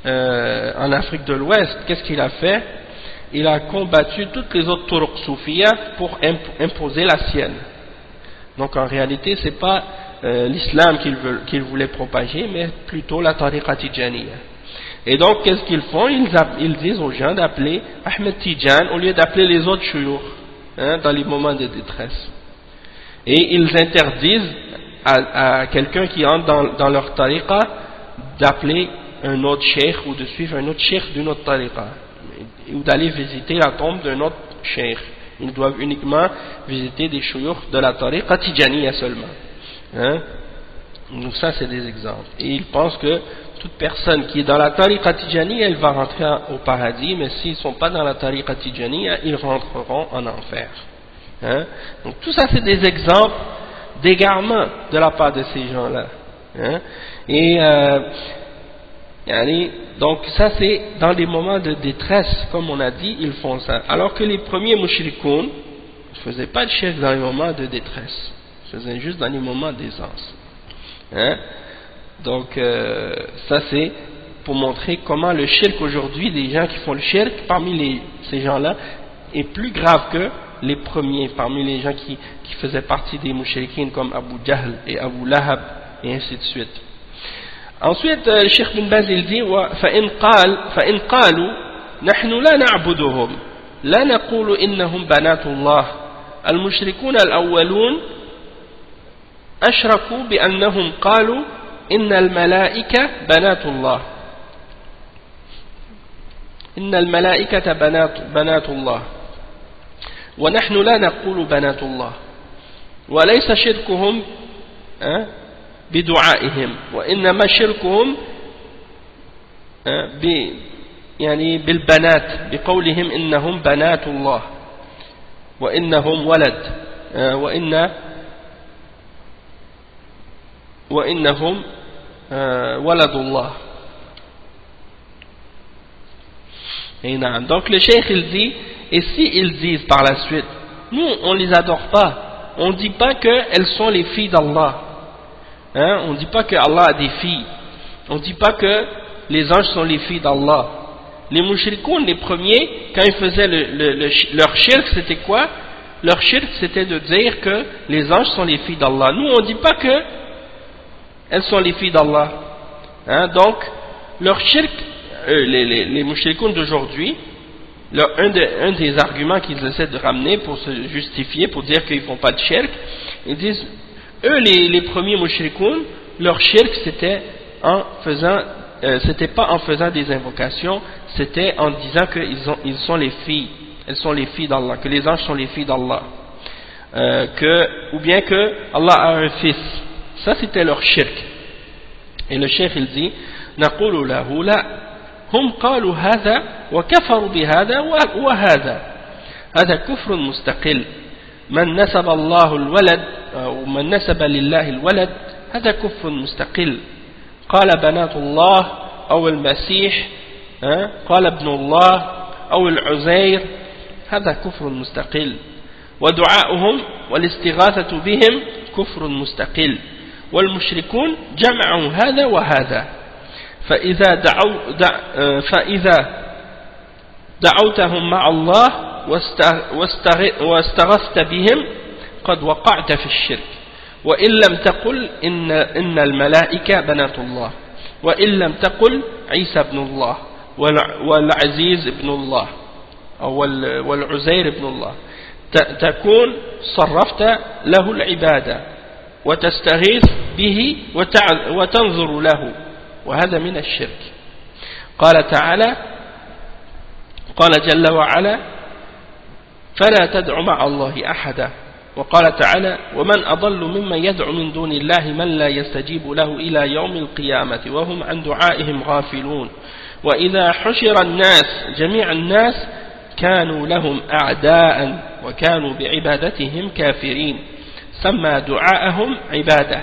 en Afrique de l'Ouest, qu'est-ce qu'il a fait? Il a combattu toutes les autres turuq soufiyas pour imposer la sienne. Donc en réalité, c'est pas l'islam qu'il voulait propager, mais plutôt la tariqa Tijaniya. Et donc qu'est-ce qu'ils font? Ils disent aux gens d'appeler Ahmed Tijan au lieu d'appeler les autres shuyukh, hein, dans les moments de détresse. Et ils interdisent à quelqu'un qui entre dans leur tariqa d'appeler un autre cheikh ou de suivre un autre cheikh d'une autre tariqa, ou d'aller visiter la tombe d'un autre cheikh. Ils doivent uniquement visiter des shuyukh de la tariqa Tijaniya seulement. Hein? Donc ça c'est des exemples. Et ils pensent que toute personne qui est dans la tariqa Tijaniya, elle va rentrer au paradis, mais s'ils ne sont pas dans la tariqa Tijaniya, ils rentreront en enfer. Hein? Donc tout ça c'est des exemples d'égarement de la part de ces gens-là. Hein? Et donc ça c'est dans les moments de détresse, comme on a dit, ils font ça. Alors que les premiers mushrikoun ne faisaient pas de shirk dans les moments de détresse, ils faisaient juste dans les moments d'aisance. Hein? Donc ça c'est pour montrer comment le shirk aujourd'hui, les gens qui font le shirk parmi ces gens-là est plus grave que les premiers, parmi les gens qui faisaient partie des mushrikines comme Abu Jahl et Abu Lahab et ainsi de suite. Ensuite, le Cheikh bin Baz il dit فإن قالوا نحن لا نعبدهم لا نقول إنهم بنات الله المشركون الأولون أشركوا بأنهم قالوا إن الملائكة بنات الله إن الملائكة بنات الله ونحن لا نقول بنات الله وليس شركهم بدعائهم وإنما شركهم يعني بالبنات بقولهم إنهم بنات الله وإنهم ولد وإنهم ولد الله. Et non. Donc le cheikh il dit, et si ils disent par la suite, nous on les adore pas, on dit pas qu'elles sont les filles d'Allah, hein? On dit pas que Allah a des filles, on dit pas que les anges sont les filles d'Allah. Les mushrikoun, les premiers, quand ils faisaient leur shirk, c'était quoi? Leur shirk c'était de dire que les anges sont les filles d'Allah. Nous on dit pas que elles sont les filles d'Allah, hein? Donc leur shirk, les mushrikoun d'aujourd'hui, un des arguments qu'ils essaient de ramener pour se justifier, pour dire qu'ils ne font pas de shirk, ils disent, eux les premiers mushrikoun, leur shirk c'était en faisant, c'était pas en faisant des invocations, c'était en disant qu'ils sont les filles, elles sont les filles d'Allah, que les anges sont les filles d'Allah, ou bien que Allah a un fils. Ça c'était leur shirk. Et le cheikh il dit, نقول له لا هم قالوا هذا وكفروا بهذا وهذا هذا كفر مستقل من نسب الله الولد ومن نسب لله الولد هذا كفر مستقل قال بنات الله أو المسيح قال ابن الله أو العزير هذا كفر مستقل ودعاؤهم والاستغاثة بهم كفر مستقل والمشركون جمعوا هذا وهذا فإذا دعوتهم مع الله واستغثت بهم قد وقعت في الشرك وإن لم تقل إن الملائكة بنات الله وإن لم تقل عيسى ابن الله والعزيز ابن الله أو والعزير ابن الله تكون صرفت له العبادة وتستغيث به وتنظر له وهذا من الشرك. قال تعالى قال جل وعلا فلا تدع مع الله أحدا وقال تعالى ومن أضل ممن يدعو من دون الله من لا يستجيب له إلى يوم القيامة وهم عن دعائهم غافلون وإذا حشر الناس جميع الناس كانوا لهم أعداء وكانوا بعبادتهم كافرين سمى دعاءهم عبادة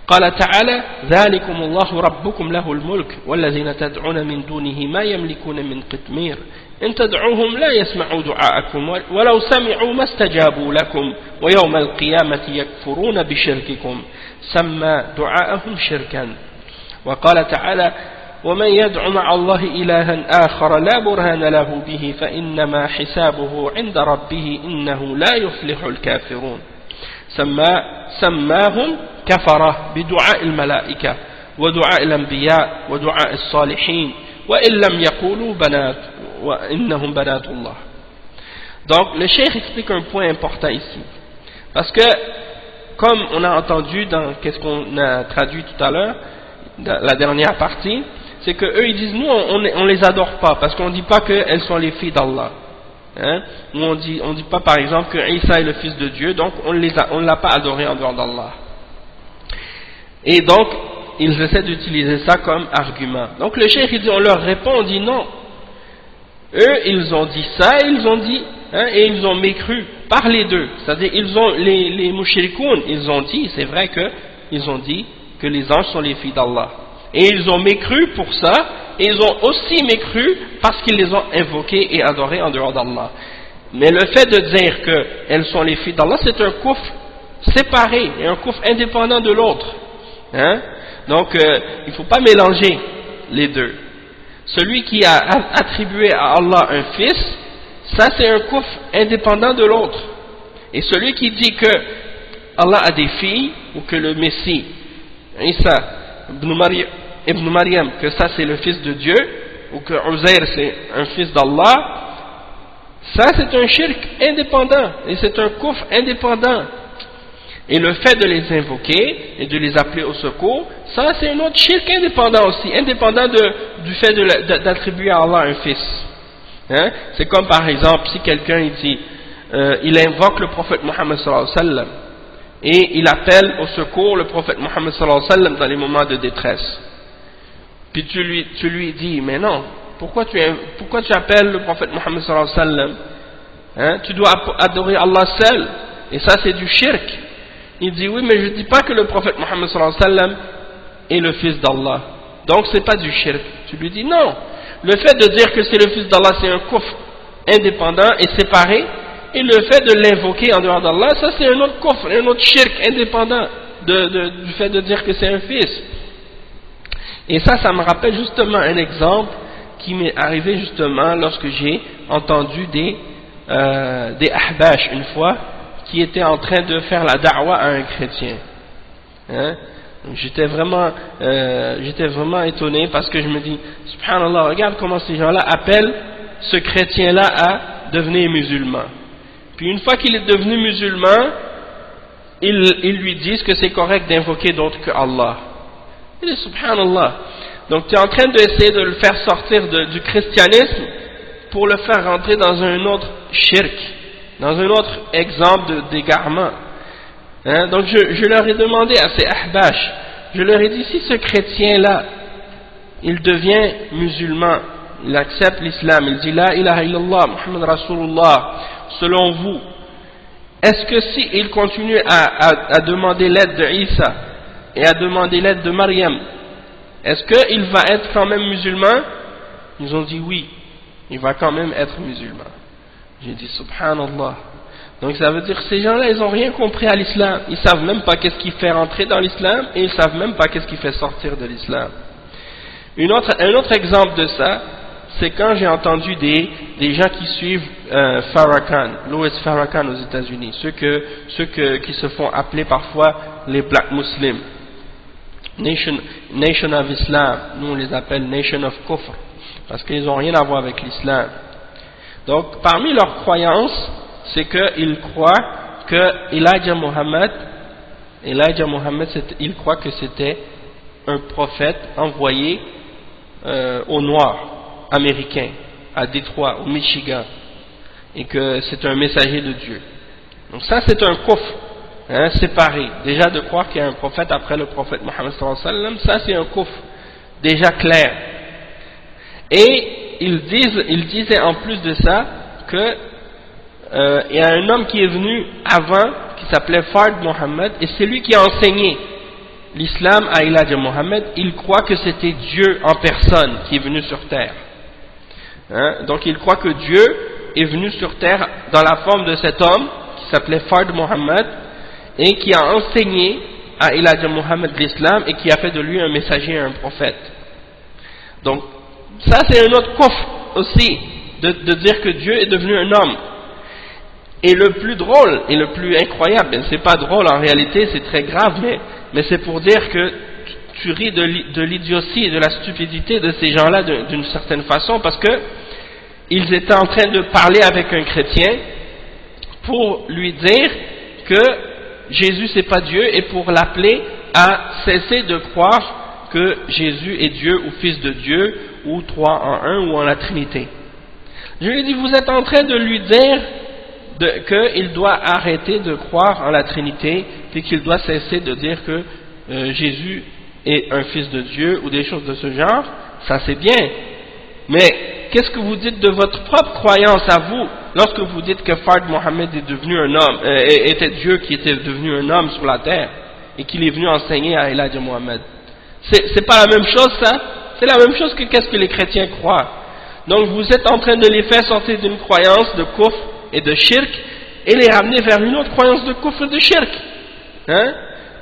قال تعالى ذلكم الله ربكم له الملك والذين تدعون من دونه ما يملكون من قطمير إن تدعوهم لا يسمعوا دعاءكم ولو سمعوا ما استجابوا لكم ويوم القيامة يكفرون بشرككم سمى دعاءهم شركا وقال تعالى ومن يدع مع الله إلها آخر لا برهان له به فإنما حسابه عند ربه إنه لا يفلح الكافرون سماهم كفرة بدعاء الملائكة ودعاء الأنبياء ودعاء الصالحين وإن لم يقولوا بنات وإنهم بنات الله. Donc le cheikh explique un point important ici parce que comme on a entendu dans qu'est-ce qu'on a traduit tout à l'heure la dernière partie, c'est que eux ils disent nous on les adore pas parce qu'on dit pas qu'elles sont les filles d'Allah. Hein? On dit pas par exemple que Isa est le fils de Dieu, donc on ne l'a pas adoré en dehors d'Allah. Et donc ils essaient d'utiliser ça comme argument. Donc le cheikh il dit, on leur répond, on dit non. Eux ils ont dit ça, ils ont dit et ils ont mécru par les deux. C'est-à-dire ils ont les mushrikoun, ils ont dit, c'est vrai que ils ont dit que les anges sont les filles d'Allah. Et ils ont mécru pour ça, et ils ont aussi mécru parce qu'ils les ont invoquées et adorées en dehors d'Allah. Mais le fait de dire qu'elles sont les filles d'Allah, c'est un kufr séparé, et un kufr indépendant de l'autre. Hein? Donc, il ne faut pas mélanger les deux. Celui qui a attribué à Allah un fils, ça c'est un kufr indépendant de l'autre. Et celui qui dit que Allah a des filles, ou que le Messie, Isa, Ibn Maryam, que ça c'est le fils de Dieu, ou que Uzair c'est un fils d'Allah, ça c'est un shirk indépendant, et c'est un kufr indépendant. Et le fait de les invoquer et de les appeler au secours, ça c'est un autre shirk indépendant aussi, indépendant du fait d'attribuer à Allah un fils. Hein? C'est comme par exemple si quelqu'un il dit, il invoque le prophète Mohammed sallallahu alayhi wa sallam, et il appelle au secours le prophète Mohammed sallallahu alayhi wa sallam dans les moments de détresse. Puis tu lui dis, mais non, pourquoi tu appelles le prophète Mohammed sallallahu alayhi wa sallam? Hein? Tu dois adorer Allah seul, et ça c'est du shirk. Il dit, oui, mais je ne dis pas que le prophète Mohammed sallallahu alayhi wa sallam est le fils d'Allah, donc c'est pas du shirk. Tu lui dis, non, le fait de dire que c'est le fils d'Allah c'est un kufr indépendant et séparé, et le fait de l'invoquer en dehors d'Allah, ça c'est un autre kufr, un autre shirk indépendant du fait de dire que c'est un fils. Et ça me rappelle justement un exemple qui m'est arrivé justement lorsque j'ai entendu des ahbash une fois qui étaient en train de faire la da'wa à un chrétien. Hein? J'étais vraiment étonné parce que je me dis, subhanallah, regarde comment ces gens-là appellent ce chrétien-là à devenir musulman. Puis une fois qu'il est devenu musulman, ils lui disent que c'est correct d'invoquer d'autres que Allah. Il dit subhanallah. Donc tu es en train d'essayer de le faire sortir du christianisme pour le faire rentrer dans un autre shirk, dans un autre exemple d'égarement. Hein? Donc je leur ai demandé à ces ahbash, je leur ai dit, si ce chrétien-là, il devient musulman, il accepte l'islam, il dit la ilaha illallah, Muhammad Rasulullah, selon vous, est-ce que si il continue à demander l'aide de Isa et à demander l'aide de Maryam, est-ce qu'il va être quand même musulman? Ils ont dit oui, il va quand même être musulman. J'ai dit subhanallah. Donc ça veut dire que ces gens-là, ils n'ont rien compris à l'islam. Ils ne savent même pas qu'est-ce qui fait rentrer dans l'islam, et ils ne savent même pas qu'est-ce qui fait sortir de l'islam. Un autre exemple de ça, c'est quand j'ai entendu des gens qui suivent Farrakhan, Louis Farrakhan aux États-Unis, ceux qui se font appeler parfois les Black Muslims, Nation of Islam, nous on les appelle Nation of Kufr, parce qu'ils n'ont rien à voir avec l'islam. Donc parmi leurs croyances, c'est qu'ils croient que Elijah Muhammad, il croit que c'était un prophète envoyé aux Noirs américains, à Détroit, au Michigan, et que c'est un messager de Dieu. Donc ça c'est un kufr, hein, séparé. Déjà de croire qu'il y a un prophète après le prophète Mohammed sallallahu alayhi wa sallam, ça c'est un kufr déjà clair. Et ils disaient en plus de ça que il y a un homme qui est venu avant qui s'appelait Fard Mohammed, et c'est lui qui a enseigné l'islam à Elijah Mohammed. Il croit que c'était Dieu en personne qui est venu sur terre, hein? Donc il croit que Dieu est venu sur terre dans la forme de cet homme qui s'appelait Fard Mohammed et qui a enseigné à Elijah Mohammed l'islam et qui a fait de lui un messager et un prophète. Donc ça c'est un autre coffre aussi de dire que Dieu est devenu un homme. Et le plus drôle et le plus incroyable, c'est pas drôle en réalité, c'est très grave, mais c'est pour dire que tu ris de l'idiotie et de la stupidité de ces gens-là d'une certaine façon, parce que ils étaient en train de parler avec un chrétien pour lui dire que Jésus c'est pas Dieu et pour l'appeler à cesser de croire que Jésus est Dieu ou fils de Dieu ou trois en un ou en la Trinité. Je lui ai dit, vous êtes en train de lui dire qu'il doit arrêter de croire en la Trinité et qu'il doit cesser de dire que Jésus est un fils de Dieu ou des choses de ce genre. Ça c'est bien, mais qu'est-ce que vous dites de votre propre croyance à vous lorsque vous dites que Fard Mohammed est devenu un homme, était Dieu qui était devenu un homme sur la terre et qu'il est venu enseigner à Elijah Mohammed? C'est pas la même chose ça? C'est la même chose que qu'est-ce que les chrétiens croient. Donc vous êtes en train de les faire sortir d'une croyance de kufr et de shirk et les ramener vers une autre croyance de kufr et de shirk, hein?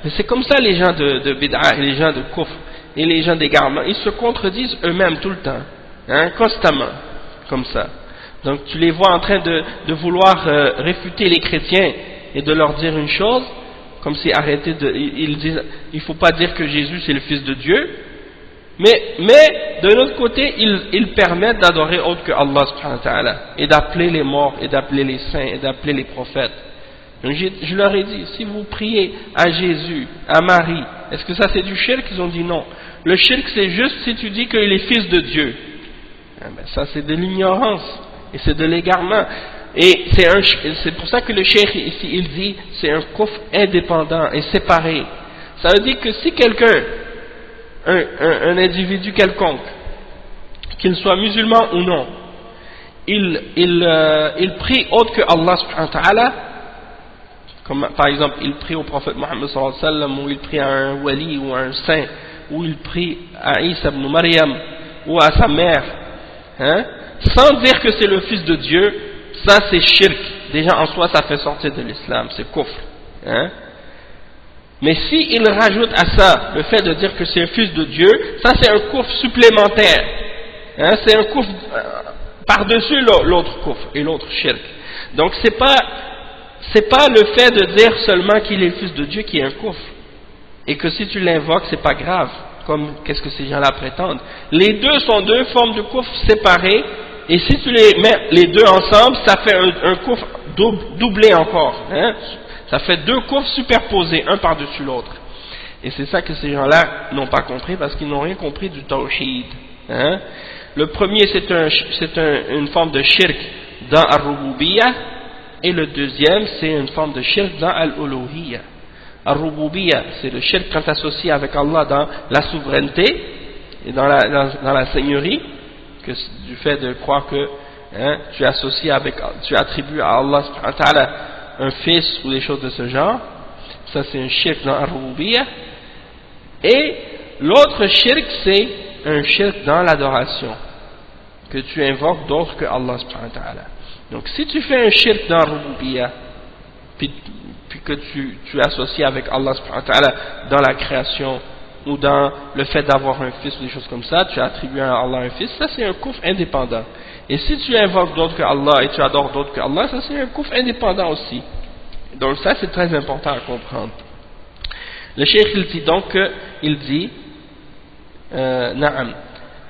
Mais c'est comme ça les gens de bid'ah et les gens de kufr et les gens d'égarement, ils se contredisent eux-mêmes tout le temps, hein, constamment, comme ça. Donc tu les vois en train de vouloir réfuter les chrétiens et de leur dire une chose, comme si ils disent, il faut pas dire que Jésus c'est le fils de Dieu, mais de l'autre côté ils permettent d'adorer autre que Allah subhanahu wa ta'ala et d'appeler les morts et d'appeler les saints et d'appeler les prophètes. Donc je leur ai dit, si vous priez à Jésus, à Marie, est-ce que ça c'est du shirk? Ils ont dit non. Le shirk c'est juste si tu dis qu'il est fils de Dieu. Ben ça c'est de l'ignorance et c'est de l'égarement. Et c'est pour ça que le cheikh ici il dit c'est un kufr indépendant et séparé. Ça veut dire que si quelqu'un, un individu quelconque, qu'il soit musulman ou non, il prie autre que Allah subhanahu wa ta'ala, comme par exemple il prie au prophète Mohammed sallallahu alayhi wa sallam, ou il prie à un wali ou à un saint, ou il prie à Isa ibn Maryam ou à sa mère, hein, sans dire que c'est le fils de Dieu, ça c'est shirk. Déjà en soi ça fait sortir de l'islam, c'est kufr, hein. Mais si il rajoute à ça le fait de dire que c'est un fils de Dieu, ça c'est un kufr supplémentaire, hein, c'est un kufr par-dessus l'autre kufr et l'autre shirk. Donc c'est pas le fait de dire seulement qu'il est le fils de Dieu qui est un kufr, et que si tu l'invoques c'est pas grave, comme qu'est-ce que ces gens-là prétendent. Les deux sont deux formes de kufr séparées, et si tu les mets les deux ensemble, ça fait un kufr doublé encore, hein? Ça fait deux kufrs superposés, un par-dessus l'autre. Et c'est ça que ces gens-là n'ont pas compris, parce qu'ils n'ont rien compris du tawhid, hein? Le premier c'est une forme de shirk dans al-rububiyyah, et le deuxième c'est une forme de shirk dans al-uluhiyyah. Al-rububiyyah c'est le shirk quand associé avec Allah dans la souveraineté et dans la seigneurie, que du fait de croire que, hein, tu attribues à Allah subhanahu wa ta'ala un fils ou des choses de ce genre. Ça c'est un shirk dans al-rububiyyah. Et l'autre shirk c'est un shirk dans l'adoration, que tu invoques d'autres que Allah subhanahu wa ta'ala. Donc si tu fais un shirk dans al-rububiyyah puis que tu associes avec Allah subhanahu wa ta'ala dans la création ou dans le fait d'avoir un fils ou des choses comme ça, tu attribues à Allah un fils, ça c'est un kufr indépendant. Et si tu invoques d'autres que Allah et tu adores d'autres que Allah, ça c'est un kufr indépendant aussi. Donc ça c'est très important à comprendre. Le cheikh il dit donc, il dit نعم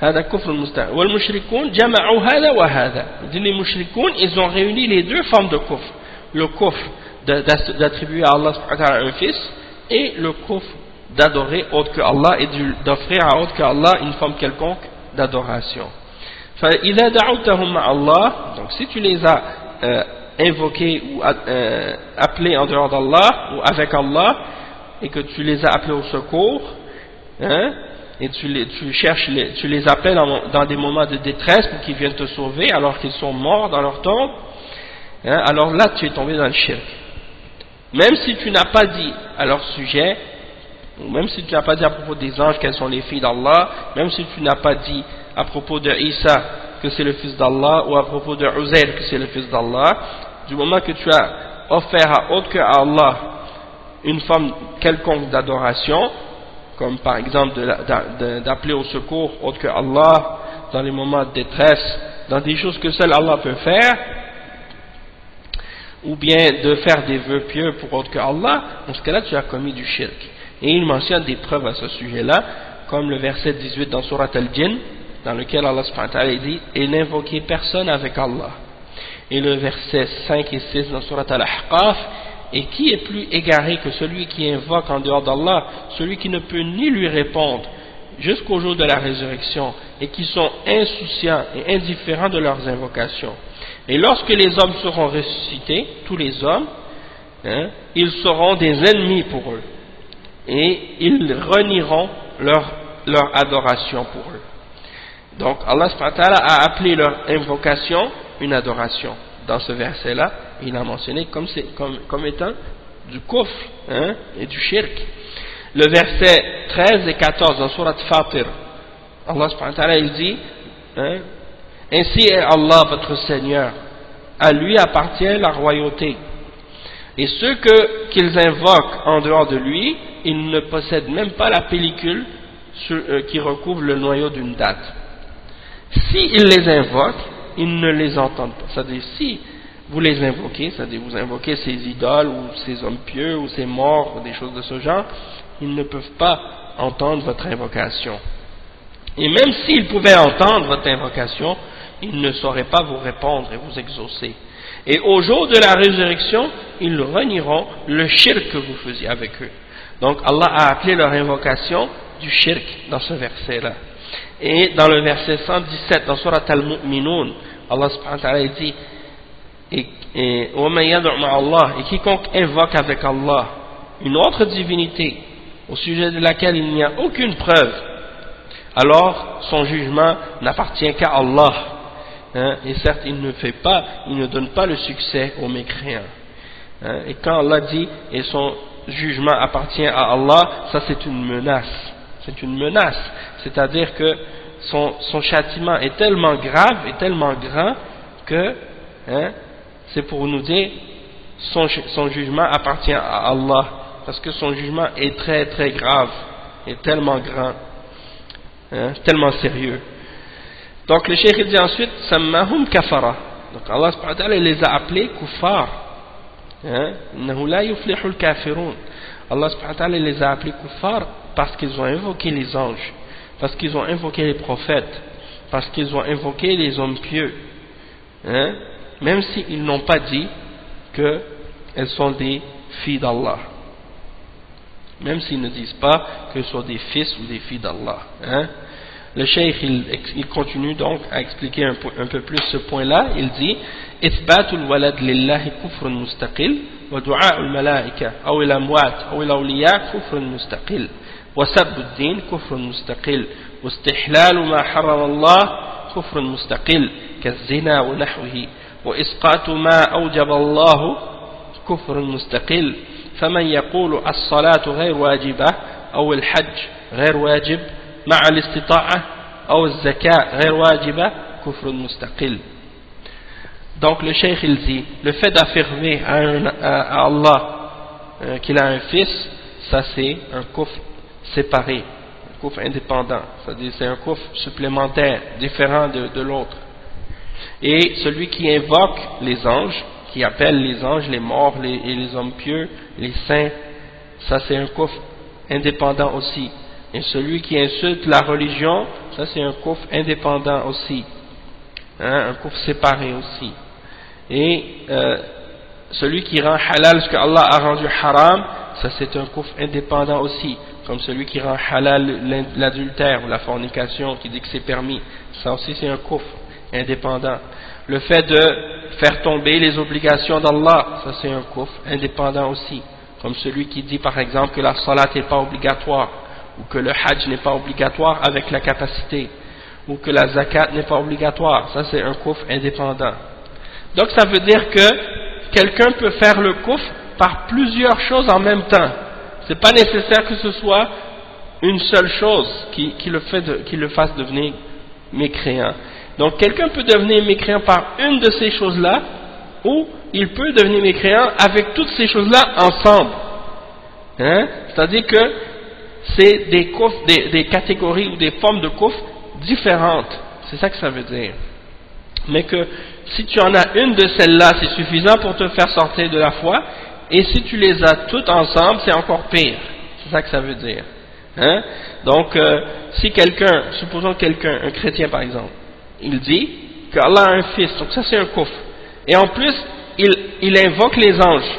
هذا كفر مستحيل والمشركون جمعوا هذا وهذا. Les mushrikoun ils ont réuni les deux formes de kufr, le kufr d'attribuer à Allah subhanahu wa ta'ala un fils et le kufr d'adorer autre que Allah et d'offrir à autre que Allah une forme quelconque d'adoration. فإذا دعوتهم مع الله, donc si tu les as invoqués ou appelés en dehors d'Allah ou avec Allah et que tu les as appelés au secours, hein, et tu les appelles dans des moments de détresse pour qu'ils viennent te sauver alors qu'ils sont morts dans leur tombe, hein, alors là tu es tombé dans le shirk. Même si tu n'as pas dit à leur sujet, ou même si tu n'as pas dit à propos des anges qu'elles sont les filles d'Allah, même si tu n'as pas dit à propos de Isa que c'est le fils d'Allah, ou à propos de Uzair que c'est le fils d'Allah, du moment que tu as offert à autre que à Allah une forme quelconque d'adoration, comme par exemple d'appeler au secours autre que Allah dans les moments de détresse, dans des choses que seul Allah peut faire, ou bien de faire des vœux pieux pour autre que Allah, dans ce cas-là tu as commis du shirk. Et il mentionne des preuves à ce sujet-là, comme le verset 18 dans Surat Al-Jinn, dans lequel Allah subhanahu wa ta'ala dit « Et n'invoquez personne avec Allah ». Et le verset 5 et 6 dans Surat Al-Ahqaf, et qui est plus égaré que celui qui invoque en dehors d'Allah, celui qui ne peut ni lui répondre jusqu'au jour de la résurrection, et qui sont insouciants et indifférents de leurs invocations. Et lorsque les hommes seront ressuscités, tous les hommes, hein, ils seront des ennemis pour eux, et ils renieront leur adoration pour eux. Donc Allah subhanahu wa ta'ala a appelé leur invocation une adoration. Dans ce verset-là, il a mentionné comme étant du kufr, hein, et du shirk. Le verset 13 et 14 dans Surat Fatir, Allah subhanahu wa ta'ala il dit, hein, ainsi est Allah votre Seigneur, à lui appartient la royauté. Et ceux qu'ils invoquent en dehors de lui, ils ne possèdent même pas la pellicule qui recouvre le noyau d'une date. S'ils les invoquent, ils ne les entendent pas. C'est-à-dire, si vous les invoquez, c'est-à-dire vous invoquez ces idoles ou ces hommes pieux ou ces morts ou des choses de ce genre, ils ne peuvent pas entendre votre invocation. Et même s'ils pouvaient entendre votre invocation, ils ne sauraient pas vous répondre et vous exaucer. Et au jour de la résurrection, ils renieront le shirk que vous faisiez avec eux. Donc Allah a appelé leur invocation du shirk dans ce verset-là. Et dans le verset 117 dans Surat Al-Mu'minun, Allah subhanahu wa ta'ala dit et quiconque invoque avec Allah une autre divinité au sujet de laquelle il n'y a aucune preuve, alors son jugement n'appartient qu'à Allah, hein, et certes il ne donne pas le succès aux mécréants, hein, et quand Allah dit et son jugement appartient à Allah, ça c'est une menace, c'est-à-dire que son châtiment est tellement grave et tellement grand que, hein, c'est pour nous dire son jugement appartient à Allah, parce que son jugement est très très grave et tellement grand, hein, tellement sérieux. Donc le cheikh dit ensuite sammahum kafara, donc Allah subhanahu wa ta'ala les a appelés kuffar, innahu la yuflihul kafirun. Allah subhanahu wa ta'ala les a appelés kuffar parce qu'ils ont invoqué les anges, parce qu'ils ont invoqué les prophètes, parce qu'ils ont invoqué les hommes pieux, hein, même s'ils n'ont pas dit qu'elles sont des filles d'Allah, même s'ils ne disent pas qu'elles sont des fils ou des filles d'Allah, hein. Le cheikh il continue donc à expliquer un peu plus ce point-là. Il dit إثبات الولد لله كفر مستقل ودعاء الملائكة أو الأموات أو الأولياء كفر مستقل وسب الدين كفر مستقل واستحلال ما حرم الله كفر مستقل كالزنا ونحوه وإسقاط ما أوجب الله كفر مستقل فمن يقول الصلاة غير واجبة أو الحج غير واجب مع الاستطاعة أو الزكاة غير واجبة كفر مستقل. Donc le cheikh il dit, le fait d'affirmer à Allah qu'il a un fils, ça c'est un kufr séparé, un kufr indépendant, c'est-à-dire c'est un kufr supplémentaire, différent de l'autre. Et celui qui invoque les anges, qui appelle les anges, les morts, et les hommes pieux, les saints, ça c'est un kufr indépendant aussi. Et celui qui insulte la religion, ça c'est un kufr indépendant aussi, hein, un kufr séparé aussi. Et celui qui rend halal ce que Allah a rendu haram, ça c'est un kufr indépendant aussi, comme celui qui rend halal l'adultère ou la fornication, qui dit que c'est permis, ça aussi c'est un kufr indépendant. Le fait de faire tomber les obligations d'Allah, ça c'est un kufr indépendant aussi, comme celui qui dit par exemple que la salat n'est pas obligatoire, ou que le hajj n'est pas obligatoire avec la capacité, ou que la zakat n'est pas obligatoire. Ça c'est un kufr indépendant. Donc ça veut dire que quelqu'un peut faire le kufr par plusieurs choses en même temps. C'est pas nécessaire que ce soit une seule chose qui le fasse devenir mécréant. Donc quelqu'un peut devenir mécréant par une de ces choses-là, ou il peut devenir mécréant avec toutes ces choses-là ensemble. Hein? C'est-à-dire que c'est des catégories ou des formes de kufr différentes. C'est ça que ça veut dire. Mais que si tu en as une de celles-là, c'est suffisant pour te faire sortir de la foi, et si tu les as toutes ensemble, c'est encore pire. C'est ça que ça veut dire. Hein? Donc, si quelqu'un, supposons quelqu'un, un chrétien par exemple, il dit qu'Allah a un fils, donc ça c'est un kufr. Et en plus, il invoque les anges.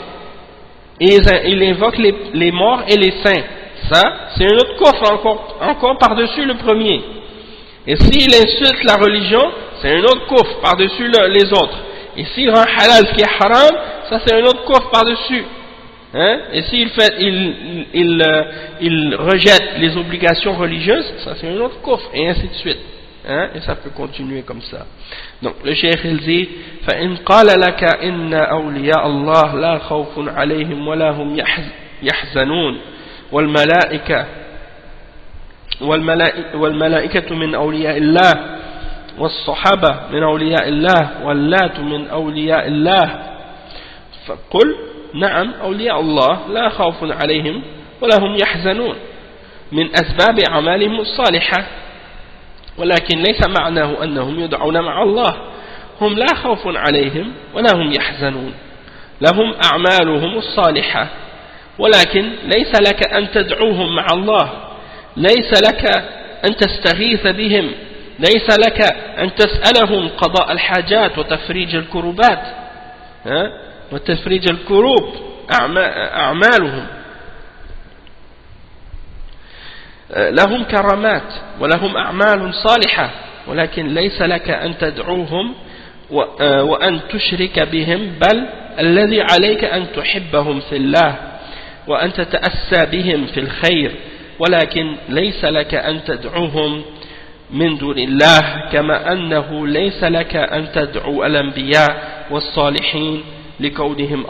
Et il invoque les morts et les saints. Ça, c'est un autre kufr encore par-dessus le premier. Et s'il insulte la religion, c'est un autre kufr par-dessus les autres. Et s'il rend halal ce qui est haram, ça c'est un autre kufr par-dessus. Hein? Et s'il il rejette les obligations religieuses, ça c'est un autre kufr, et ainsi de suite. Hein? Et ça peut continuer comme ça. Donc le cheikh il dit فَإِنْ قَالَ لَكَ إِنَّ أَوْلِيَاءَ اللَّهِ لَا خَوْفٌ عَلَيْهِمْ وَلَا هُمْ يَحْزَنُونَ والملائكة من أولياء الله والصحابة من أولياء الله واللات من أولياء الله فقل نعم أولياء الله لا خوف عليهم ولا هم يحزنون من أسباب أعمالهم الصالحة ولكن ليس معناه أنهم يدعون مع الله هم لا خوف عليهم ولا هم يحزنون لهم أعمالهم الصالحة ولكن ليس لك أن تدعوهم مع الله ليس لك أن تستغيث بهم ليس لك أن تسألهم قضاء الحاجات وتفريج الكروبات وتفريج الكروب أعمالهم لهم كرامات ولهم أعمال صالحة ولكن ليس لك أن تدعوهم وأن تشرك بهم بل الذي عليك أن تحبهم في الله وأن تتأسى بهم في الخير ولكن ليس لك أن تدعوهم من دون الله كما أنه ليس لك أن تدعو الأنبياء والصالحين لكونهم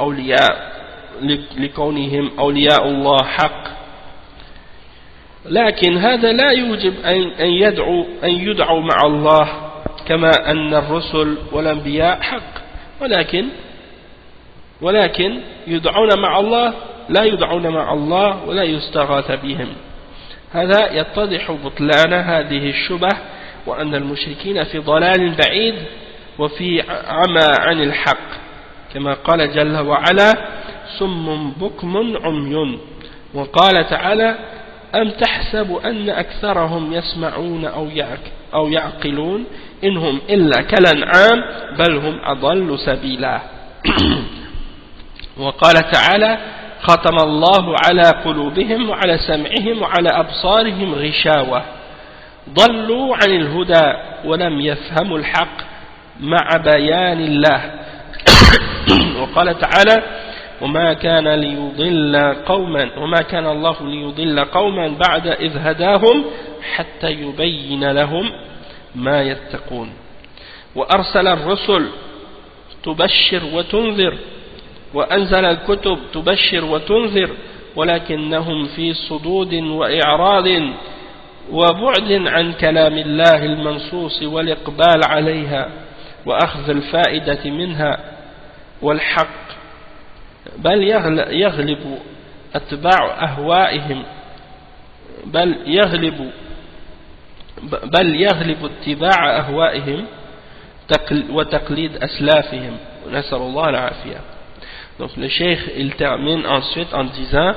أولياء الله حق لكن هذا لا يوجب أن يدعوا مع الله كما أن الرسل والأنبياء حق ولكن يدعون مع الله لا يدعون مع الله ولا يستغاث بهم هذا يتضح بطلان هذه الشبه وأن المشركين في ضلال بعيد وفي عمى عن الحق كما قال جل وعلا صم بكم عمي وقال تعالى أم تحسب أن أكثرهم يسمعون أو يعقلون إنهم إلا كالأنعام بل هم أضل سبيلا وقال تعالى ختم الله على قلوبهم وعلى سمعهم وعلى أبصارهم غشاوة ضلوا عن الهدى ولم يفهموا الحق مع بيان الله وقال تعالى وما كان الله ليضل قوما بعد إذ هداهم حتى يبين لهم ما يتقون وأرسل الرسل تبشر وتنذر وأنزل الكتب تبشر وتنذر ولكنهم في صدود وإعراض وبعد عن كلام الله المنصوص والإقبال عليها وأخذ الفائدة منها والحق بل يغلب اتباع أهوائهم بل يغلب اتباع أهوائهم وتقليد أسلافهم نسأل الله العافية. Donc le cheikh il termine ensuite en disant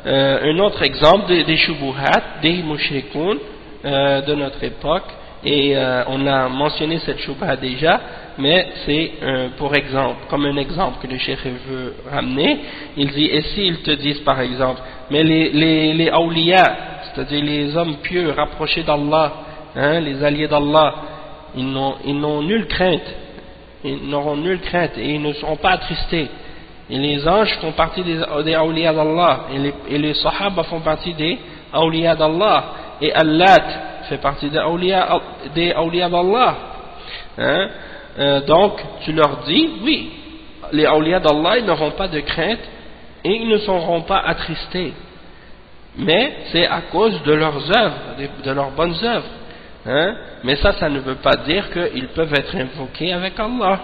un autre exemple des shubuhat, des mushrikoun de notre époque et on a mentionné cette shubha déjà mais c'est pour exemple, comme un exemple que le cheikh veut ramener. Il dit, et s'ils te disent par exemple, mais les awliya, c'est-à-dire les hommes pieux rapprochés d'Allah, hein, les alliés d'Allah, ils n'ont nulle crainte, ils n'auront nulle crainte et ils ne seront pas attristés. Et les anges font partie des awliya d'Allah et les sahaba font partie des awliya d'Allah, et Allat fait partie des awliya d'Allah, hein? Donc tu leur dis, oui, les awliya d'Allah, ils n'auront pas de crainte et ils ne seront pas attristés, mais c'est à cause de leurs œuvres, de leurs bonnes œuvres, hein? Mais ça ne veut pas dire qu'ils peuvent être invoqués avec Allah,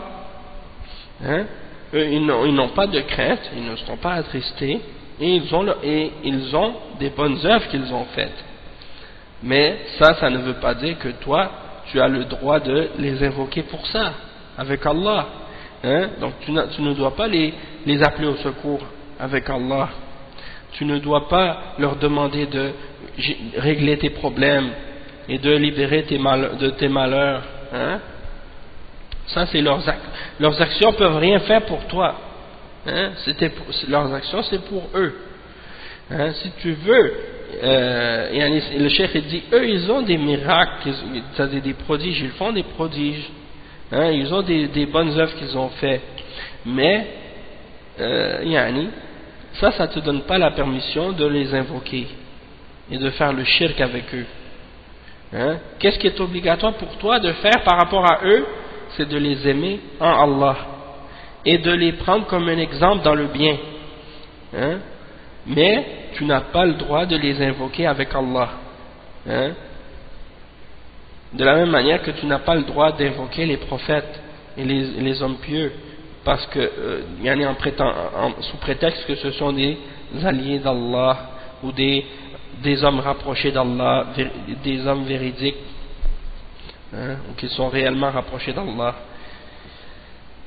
hein? Eux, ils n'ont pas de crainte, ils ne seront pas attristés, et ils ont des bonnes œuvres qu'ils ont faites. Mais ça ne veut pas dire que toi, tu as le droit de les invoquer pour ça, avec Allah, hein? Donc tu ne dois pas les appeler au secours avec Allah. Tu ne dois pas leur demander de régler tes problèmes et de libérer de tes malheurs, hein? Ça, c'est leurs actions peuvent rien faire pour toi, hein? Leurs actions, c'est pour eux, hein? Si tu veux, le cheikh dit, eux ils ont des miracles, c'est-à-dire des prodiges, ils font des prodiges, hein? Ils ont des bonnes œuvres qu'ils ont fait, mais ça te donne pas la permission de les invoquer et de faire le shirk avec eux, hein? Qu'est-ce qui est obligatoire pour toi de faire par rapport à eux? C'est de les aimer en Allah et de les prendre comme un exemple dans le bien, hein? Mais tu n'as pas le droit de les invoquer avec Allah, hein? De la même manière que tu n'as pas le droit d'invoquer les prophètes et les hommes pieux, parce que sous prétexte que ce sont des alliés d'Allah ou des hommes rapprochés d'Allah, des hommes véridiques, hein, ou qu'ils sont réellement rapprochés d'Allah.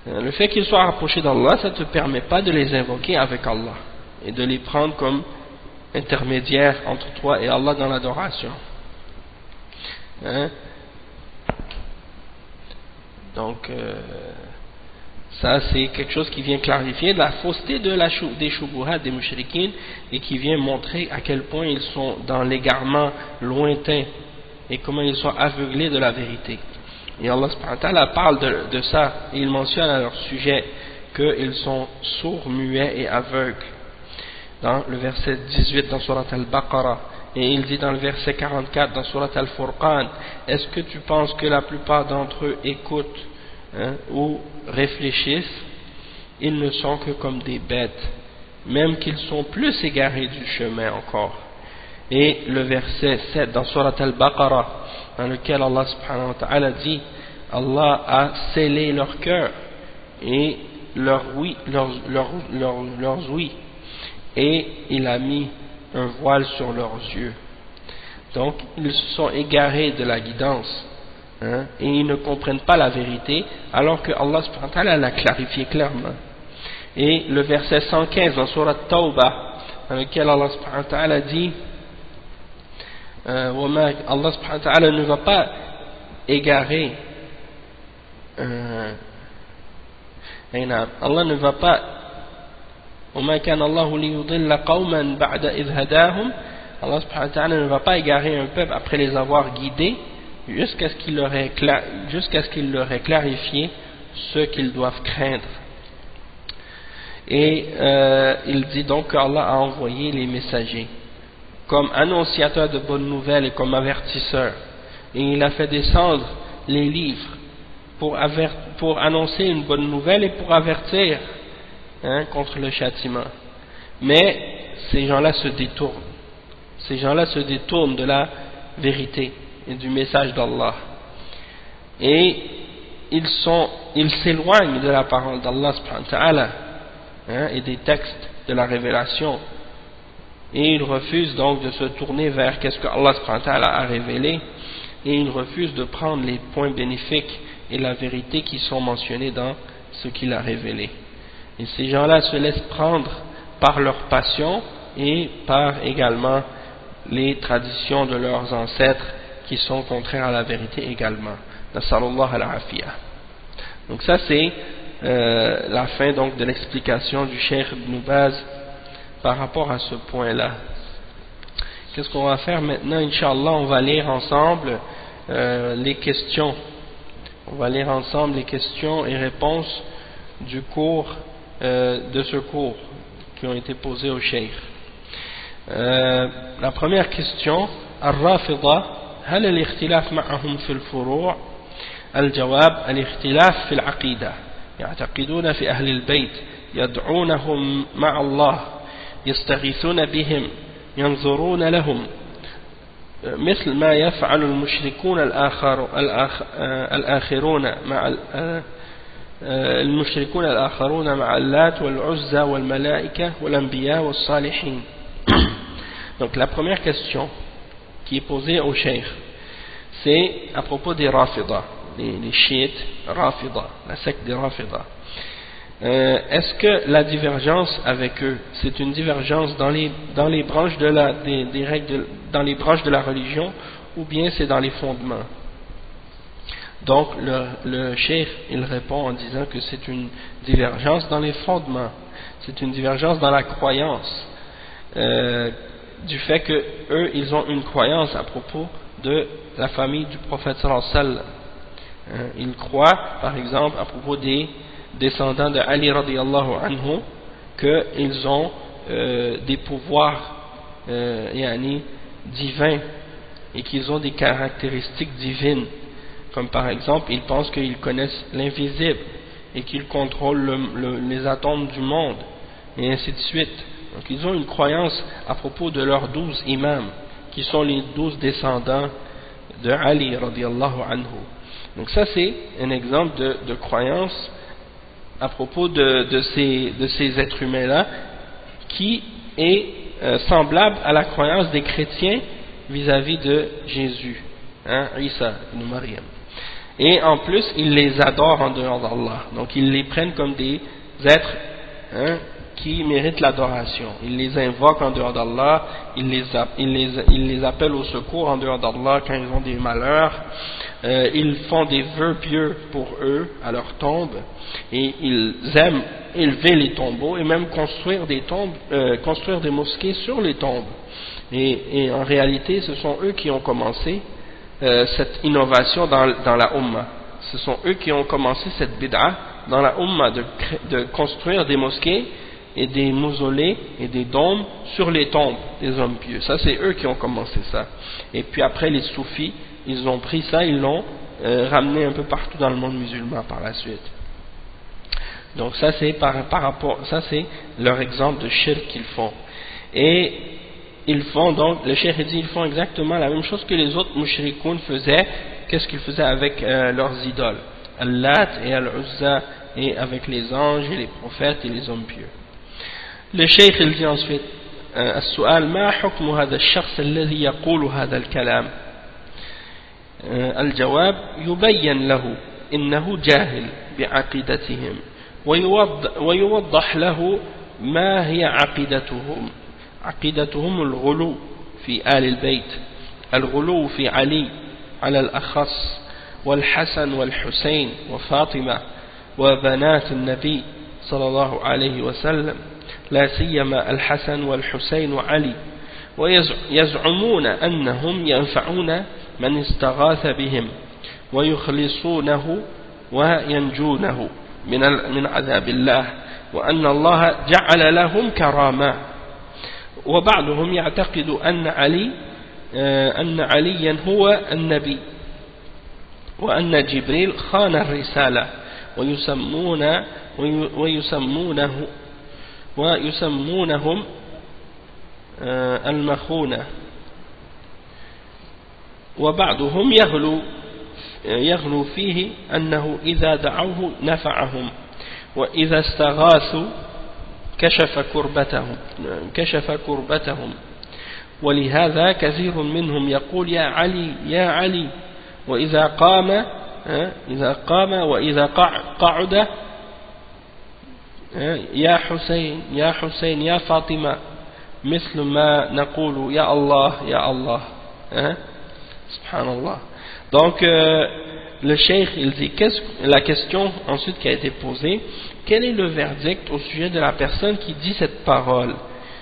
Le fait qu'ils soient rapprochés d'Allah, ça ne te permet pas de les invoquer avec Allah et de les prendre comme intermédiaires entre toi et Allah dans l'adoration, hein? Donc ça c'est quelque chose qui vient clarifier la fausseté des shubuhat des mushrikines, et qui vient montrer à quel point ils sont dans l'égarement lointain et comment ils sont aveuglés de la vérité. Et Allah subhanahu wa ta'ala parle de ça, et il mentionne à leur sujet qu'ils sont sourds, muets et aveugles dans le verset 18 dans Surat Al-Baqarah, et il dit dans le verset 44 dans Surat Al-Furqan, est-ce que tu penses que la plupart d'entre eux écoutent, hein, ou réfléchissent? Ils ne sont que comme des bêtes, même qu'ils sont plus égarés du chemin encore. Et le verset 7 dans Surat Al-Baqarah, dans lequel Allah subhanahu wa ta'ala dit, Allah a scellé leur cœur et leurs ouïes, et il a mis un voile sur leurs yeux. Donc ils se sont égarés de la guidance, hein, et ils ne comprennent pas la vérité, alors que Allah subhanahu wa ta'ala l'a clarifié clairement. Et le verset 115 dans Surat Tawbah, dans lequel Allah subhanahu wa ta'ala dit, Allah subhanahu wa ta'ala ne va pas égarer, Allah ne va pas, Allah subhanahu wa ta'ala ne va pas égarer un peuple après les avoir guidés jusqu'à ce qu'il leur ait clarifié ce qu'ils doivent craindre. Et il dit donc qu'Allah a envoyé les messagers comme annonciateurs de bonnes nouvelles et comme avertisseurs, et il a fait descendre les livres pour annoncer une bonne nouvelle et pour avertir, hein, contre le châtiment. Mais ces gens-là se détournent de la vérité et du message d'Allah, et ils s'éloignent de la parole d'Allah subhanahu wa ta'ala, hein, et des textes de la révélation, et ils refusent donc de se tourner vers qu'est-ce que Allah subhanahu wa ta'ala a révélé, et ils refusent de prendre les points bénéfiques et la vérité qui sont mentionnés dans ce qu'il a révélé. Et ces gens-là se laissent prendre par leur passion et par également les traditions de leurs ancêtres qui sont contraires à la vérité également. Nasallallahu al-afiyah. Donc ça c'est la fin donc de l'explication du Cheikh Ibn Baz par rapport à ce point-là. Qu'est-ce qu'on va faire maintenant? Inch'Allah, on va lire ensemble les questions. On va lire ensemble les questions et réponses du cours, de ce cours qui ont été posés au Cheikh. La première question, الرافضة هل الاختلاف معهم في الفروع؟ الجواب الاختلاف في العقيدة، يعتقدون في أهل البيت، يدعونهم مع الله، يستغيثون بهم، ينظرون لهم، مثل ما يفعل المشركون الآخرون مع اللات والعزى والملائكة والأنبياء والصالحين. Donc la première question qui est posée au cheikh, c'est à propos des Rafida, les chiites Rafida, la secte des Rafida. Est-ce que la divergence avec eux, c'est une divergence dans les branches de des règles dans les branches de la religion, ou bien c'est dans les fondements? Donc le cheikh, il répond en disant que c'est une divergence dans les fondements, c'est une divergence dans la croyance, du fait que eux, ils ont une croyance à propos de la famille du prophète sallallahu alayhi wa sallam. Ils croient, par exemple, à propos des descendants de Ali radiyallahu anhu, qu'ils ont des pouvoirs divins, et qu'ils ont des caractéristiques divines, comme par exemple ils pensent qu'ils connaissent l'invisible et qu'ils contrôlent les atomes du monde, et ainsi de suite. Donc ils ont une croyance à propos de leurs 12 imams, qui sont les 12 descendants de Ali radiyallahu anhu. Donc ça, c'est un exemple de croyance à propos de ces êtres humains-là, qui est semblable à la croyance des chrétiens vis-à-vis de Jésus, Isa ibn Maryam. Et en plus, ils les adorent en dehors d'Allah. Donc ils les prennent comme des êtres qui méritent l'adoration. Ils les invoquent en dehors d'Allah, ils les appellent au secours en dehors d'Allah quand ils ont des malheurs. Ils font des vœux pieux pour eux à leur tombe, et ils aiment élever les tombeaux et même construire des tombes, construire des mosquées sur les tombes. Et en réalité, ce sont eux qui ont commencé cette innovation dans la Ummah. Ce sont eux qui ont commencé cette bid'a dans la Ummah, de construire des mosquées et des mausolées et des dômes sur les tombes des hommes pieux. Ça, c'est eux qui ont commencé ça. Et puis après, les soufis, ils ont pris ça, ils l'ont ramené un peu partout dans le monde musulman par la suite. Donc ça, c'est par rapport, ça c'est leur exemple de shirk qu'ils font. Et ils font donc, le cheikh dit, ils font exactement la même chose que les autres mushrikoun faisaient. Qu'est-ce qu'ils faisaient avec leurs idoles, Al-Lat et Al-Uzza, et avec les anges et les prophètes et les hommes pieux. Le cheikh, il dit ensuite, السؤال ما حكم هذا الشخص الذي يقول هذا الكلام؟ الجواب يبين له إنه جاهل بعقيدتهم، ويوضح له ما هي عقيدتهم الغلو في آل البيت، الغلو في علي على الأخص، والحسن والحسين وفاطمة وبنات النبي صلى الله عليه وسلم، لا سيما الحسن والحسين وعلي، ويزعمون أنهم ينفعون من استغاث بهم ويخلصونه وينجونه من عذاب الله، وأن الله جعل لهم كرامة. وبعضهم يعتقد أن عليا هو النبي، وأن جبريل خان الرسالة، ويسمونهم المخونة. وبعضهم يغلو فيه أنه إذا دعوه نفعهم، وإذا استغاثوا كشف كربتهم، ولهذا كثير منهم يقول يا علي يا علي، وإذا قام وإذا قعد يا حسين يا حسين يا فاطمة، مثل ما نقول يا الله يا الله. Subhanallah. Donc le cheikh, il dit, la question ensuite qui a été posée, quel est le verdict au sujet de la personne qui dit cette parole,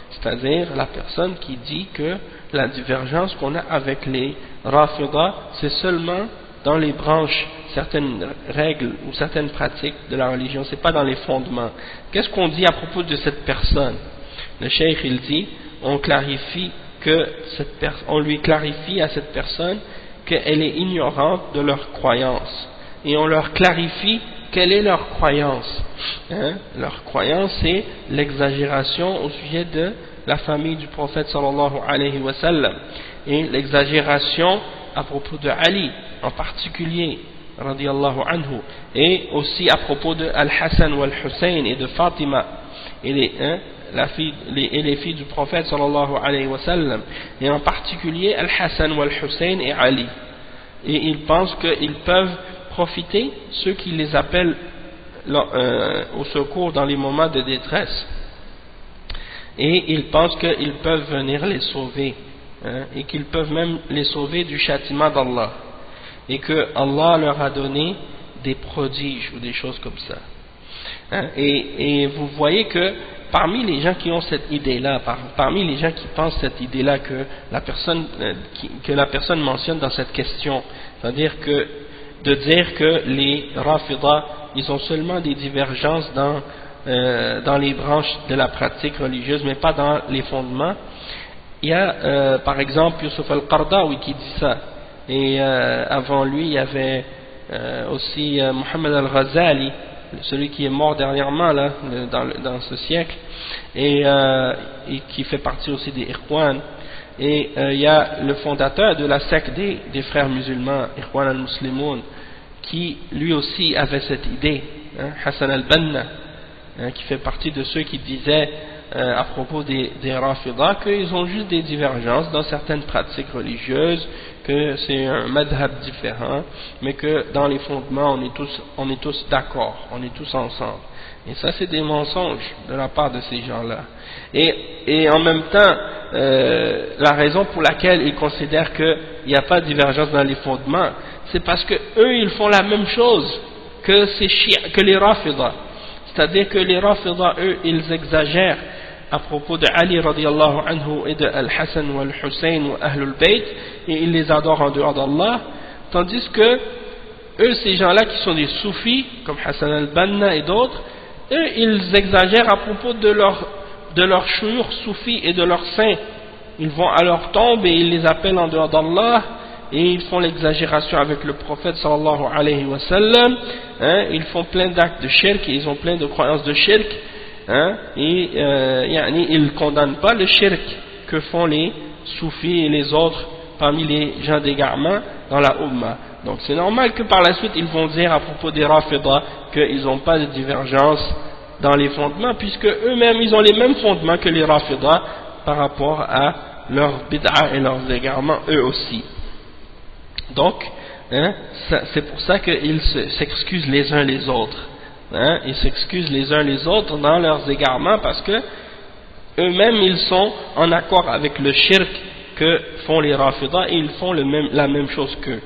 c'est-à-dire la personne qui dit que la divergence qu'on a avec les Rafida, c'est seulement dans les branches, certaines règles ou certaines pratiques de la religion, c'est pas dans les fondements. Qu'est-ce qu'on dit à propos de cette personne? Le cheikh, il dit, on clarifie que on lui clarifie à cette personne qu'elle est ignorante de leur croyance, et on leur clarifie quelle est leur croyance. Leur croyance, c'est l'exagération au sujet de la famille du prophète sallallahu alayhi wa sallam, et l'exagération à propos de Ali en particulier radiyallahu anhu, et aussi à propos de Al-Hassan ou Al-Hussein et de Fatima et les filles du prophète sallallahu alayhi wa sallam, et en particulier Al-Hassan ou Al-Hussein et Ali. Et ils pensent qu'ils peuvent profiter, ceux qui les appellent au secours dans les moments de détresse, et ils pensent qu'ils peuvent venir les sauver, et qu'ils peuvent même les sauver du châtiment d'Allah, et que Allah leur a donné des prodiges ou des choses comme ça. Et vous voyez que parmi les gens qui ont cette idée-là, parmi les gens qui pensent cette idée-là que la personne mentionne dans cette question, c'est-à-dire que de dire que les Rafidah, ils ont seulement des divergences dans les branches de la pratique religieuse, mais pas dans les fondements. Il y a par exemple Yusuf al-Qardawi qui dit ça, et avant lui il y avait aussi Mohammed al-Ghazali, celui qui est mort dernièrement là, dans ce siècle, et qui fait partie aussi des Ikhwan. Et il y a le fondateur de la secte des frères musulmans, Ikhwan al-Muslimoun, qui lui aussi avait cette idée, Hassan al-Banna, qui fait partie de ceux qui disaient à propos des Rafidah qu'ils ont juste des divergences dans certaines pratiques religieuses, que c'est un madhab différent, mais que dans les fondements on est tous d'accord, on est tous ensemble. Et ça c'est des mensonges de la part de ces gens-là. Et en même temps, la raison pour laquelle ils considèrent qu'il n'y a pas de divergence dans les fondements, c'est parce que eux ils font la même chose que les Rafidah. C'est-à-dire que les Rafidah, eux, ils exagèrent à propos de Ali radiallahu anhu et de Al-Hassan ou Al-Hussein ou Ahlul Bayt, et ils les adorent en dehors d'Allah, tandis que eux, ces gens-là qui sont des soufis, comme Hassan al-Banna et d'autres, eux, ils exagèrent à propos de leur shuyukh soufis et de leurs saints. Ils vont à leur tombe et ils les appellent en dehors d'Allah, et ils font l'exagération avec le prophète sallallahu alayhi wa sallam, ils font plein d'actes de shirk, et ils ont plein de croyances de shirk, et ils ne condamnent pas le shirk que font les soufis et les autres parmi les gens d'égarement dans la Ummah. Donc c'est normal que par la suite ils vont dire à propos des Rafidah qu'ils n'ont pas de divergence dans les fondements, puisque eux-mêmes ils ont les mêmes fondements que les Rafidah par rapport à leurs bid'a et leurs égarements eux aussi. Donc, c'est pour ça qu'ils s'excusent les uns les autres. Ils s'excusent les uns les autres dans leurs égarements, parce que eux-mêmes ils sont en accord avec le shirk que font les Rafidah, et ils font la même chose qu'eux.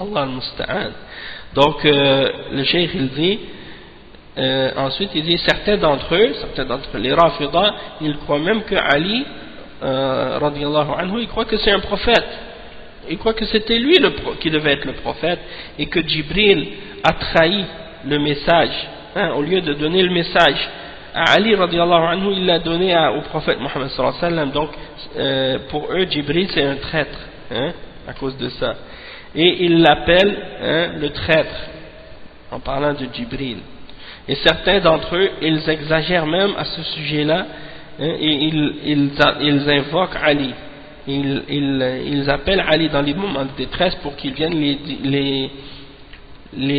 Allah al-Musta'an. Donc, le cheikh il dit, ensuite il dit, certains d'entre les Rafidah, ils croient même que Ali, radiyallahu anhu, ils croient que c'est un prophète. Il croit que c'était lui qui devait être le prophète, et que Jibril a trahi le message, au lieu de donner le message à Ali radiallahu anhu, il l'a donné au prophète Mohammed sallallahu alayhi wa sallam. Donc pour eux Jibril c'est un traître, à cause de ça, et ils l'appellent le traître en parlant de Jibril. Et certains d'entre eux ils exagèrent même à ce sujet là, et ils invoquent Ali. Ils appellent Ali dans les moments de détresse pour qu'il vienne les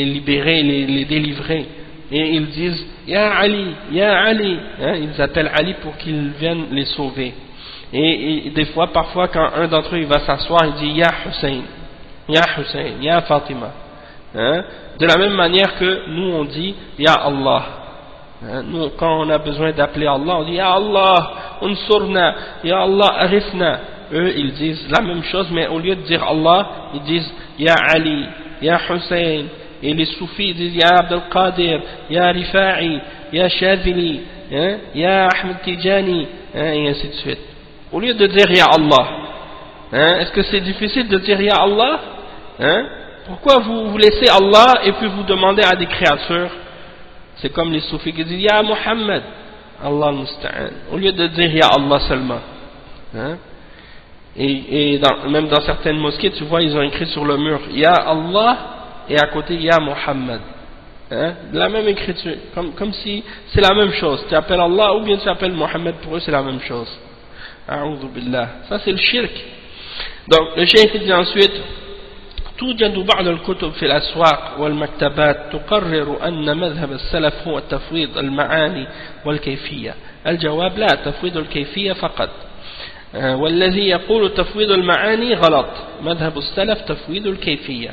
libérer, les délivrer. Et ils disent Ya Ali, Ya Ali. Ils appellent Ali pour qu'il vienne les sauver. Et des fois, parfois, quand un d'entre eux il va s'asseoir, il dit Ya Hussein, Ya Hussein, Ya Fatima. De la même manière que nous on dit Ya Allah. Nous, quand on a besoin d'appeler Allah, on dit Ya Allah, unsurna, Ya Allah, arifna. Eux ils disent la même chose, mais au lieu de dire Allah, ils disent Ya Ali, Ya Hussein. Et les soufis disent Ya Abdel Qadir, Ya Rifa'i, Ya Shadhili, Ya Ahmed Tijani, et ainsi de suite. Au lieu de dire Ya Allah, est-ce que c'est difficile de dire Ya Allah? Pourquoi vous laissez Allah et puis vous demandez à des créatures? C'est comme les soufis qui disent Ya Muhammad, Allah al-Musta'an. Au lieu de dire Ya Allah seulement. Hein? Et même dans certaines mosquées, tu vois, ils ont écrit sur le mur Ya Allah et à côté Ya Muhammad. Hein? La même écriture, comme si c'est la même chose. Tu appelles Allah ou bien tu appelles Muhammad, pour eux c'est la même chose. A'udhu billah. Ça c'est le shirk. Donc le cheikh dit ensuite توجد بعض الكتب في الأسواق والمكتبات تقرر أن مذهب السلف هو تفويض المعاني والكيفية. الجواب لا، تفويض الكيفية فقط. والذي يقول تفويض المعاني غلط. مذهب السلف تفويض الكيفية.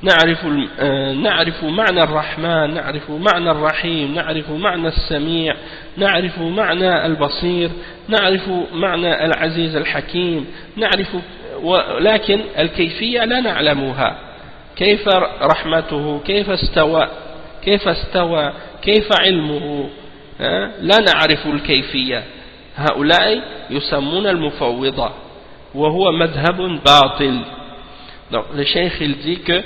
نعرف معنى الرحمن، نعرف معنى الرحيم، نعرف معنى السميع، نعرف معنى البصير، نعرف معنى العزيز الحكيم، نعرف، ولكن الكيفية لا نعلمها. كيف رحمته، كيف استوى، كيف علمه، لا نعرف الكيفية. هؤلاء يسمون المفوضة وهو مذهب باطل. Donc le cheikh il dit que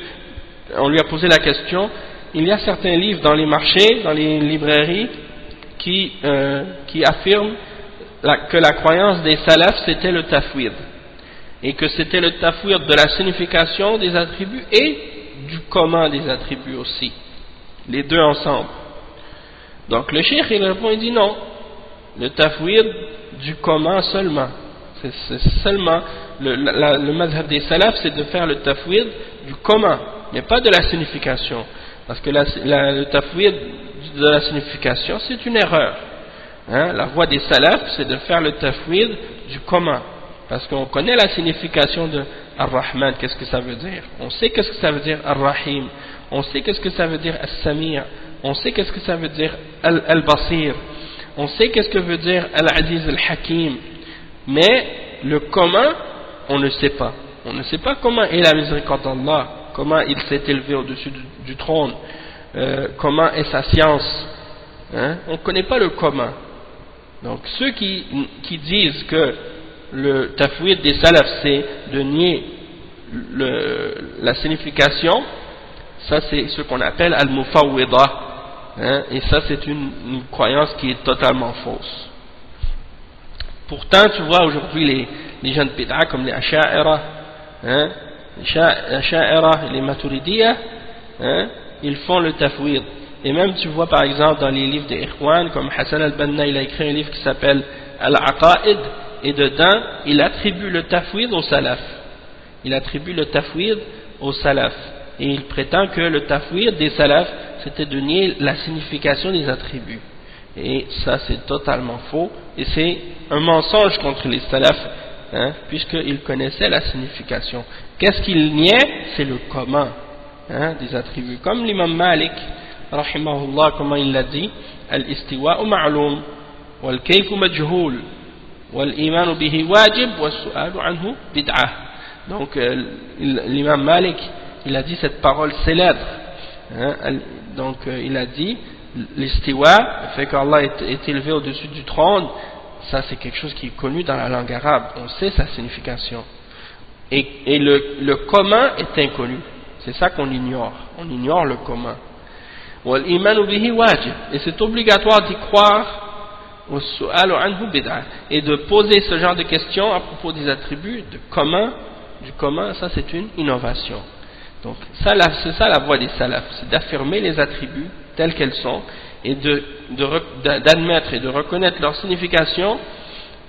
on lui a posé la question, il y a certains livres dans les marchés, dans les librairies qui affirment que la croyance des salafs c'était le tafwid, et que c'était le tafwid de la signification des attributs et du comment des attributs aussi, les deux ensemble. Donc le cheikh il répond, il dit non, le tafwid du comment seulement, c'est seulement le madhab des salafs, c'est de faire le tafwid du comment, mais pas de la signification, parce que le tafwid de la signification c'est une erreur, hein? La voie des salafs c'est de faire le tafwid du comment, parce qu'on connaît la signification de Ar-Rahman, qu'est-ce que ça veut dire, on sait qu'est-ce que ça veut dire Ar-Rahim, on sait qu'est-ce que ça veut dire As-Sami', on sait qu'est-ce que ça veut dire Al-Basir, on sait qu'est-ce que veut dire Al-Aziz Al-Hakim, mais le comment on ne sait pas. On ne sait pas comment est la miséricorde d'Allah, comment il s'est élevé au-dessus du trône, comment est sa science, hein? On ne connaît pas le comment. Donc ceux qui disent que le tafwid des salafs c'est de nier la signification, ça c'est ce qu'on appelle al-mufawwida, hein? Et ça c'est une croyance qui est totalement fausse. Pourtant tu vois aujourd'hui les gens de bid'a comme les Asha'ira, hein, les Maturidiyya, hein, ils font le tafwid. Et même tu vois par exemple dans les livres des Ikhwan, comme Hassan al-Banna, il a écrit un livre qui s'appelle Al-Aqa'id, et dedans il attribue le tafwid au salaf. Il attribue le tafwid au salaf. Et il prétend que le tafwid des salaf c'était de nier la signification des attributs. Et ça c'est totalement faux, et c'est un mensonge contre les salafs, hein, puisqu'ils connaissaient la signification. Qu'est-ce qu'ils niaient? C'est le comment, hein, des attributs. Comme l'imam Malik, rahimahullah, comment il l'a dit, al-istiwa'u ma'loum, wal-kayfu majhoul, wal-imanu bihi wajib, wal-su'alu anhu bid'ah. Donc l'imam Malik, il a dit cette parole célèbre, hein, donc il a dit l'istiwa, le fait qu'Allah est élevé au-dessus du trône, ça c'est quelque chose qui est connu dans la langue arabe, on sait sa signification, et le comment est inconnu, c'est ça qu'on ignore, on ignore le comment. Et c'est obligatoire d'y croire, et de poser ce genre de questions à propos des attributs, du comment, ça c'est une innovation. Donc c'est ça la voie des salafs, c'est d'affirmer les attributs telles qu'elles sont, et d'admettre et de reconnaître leur signification,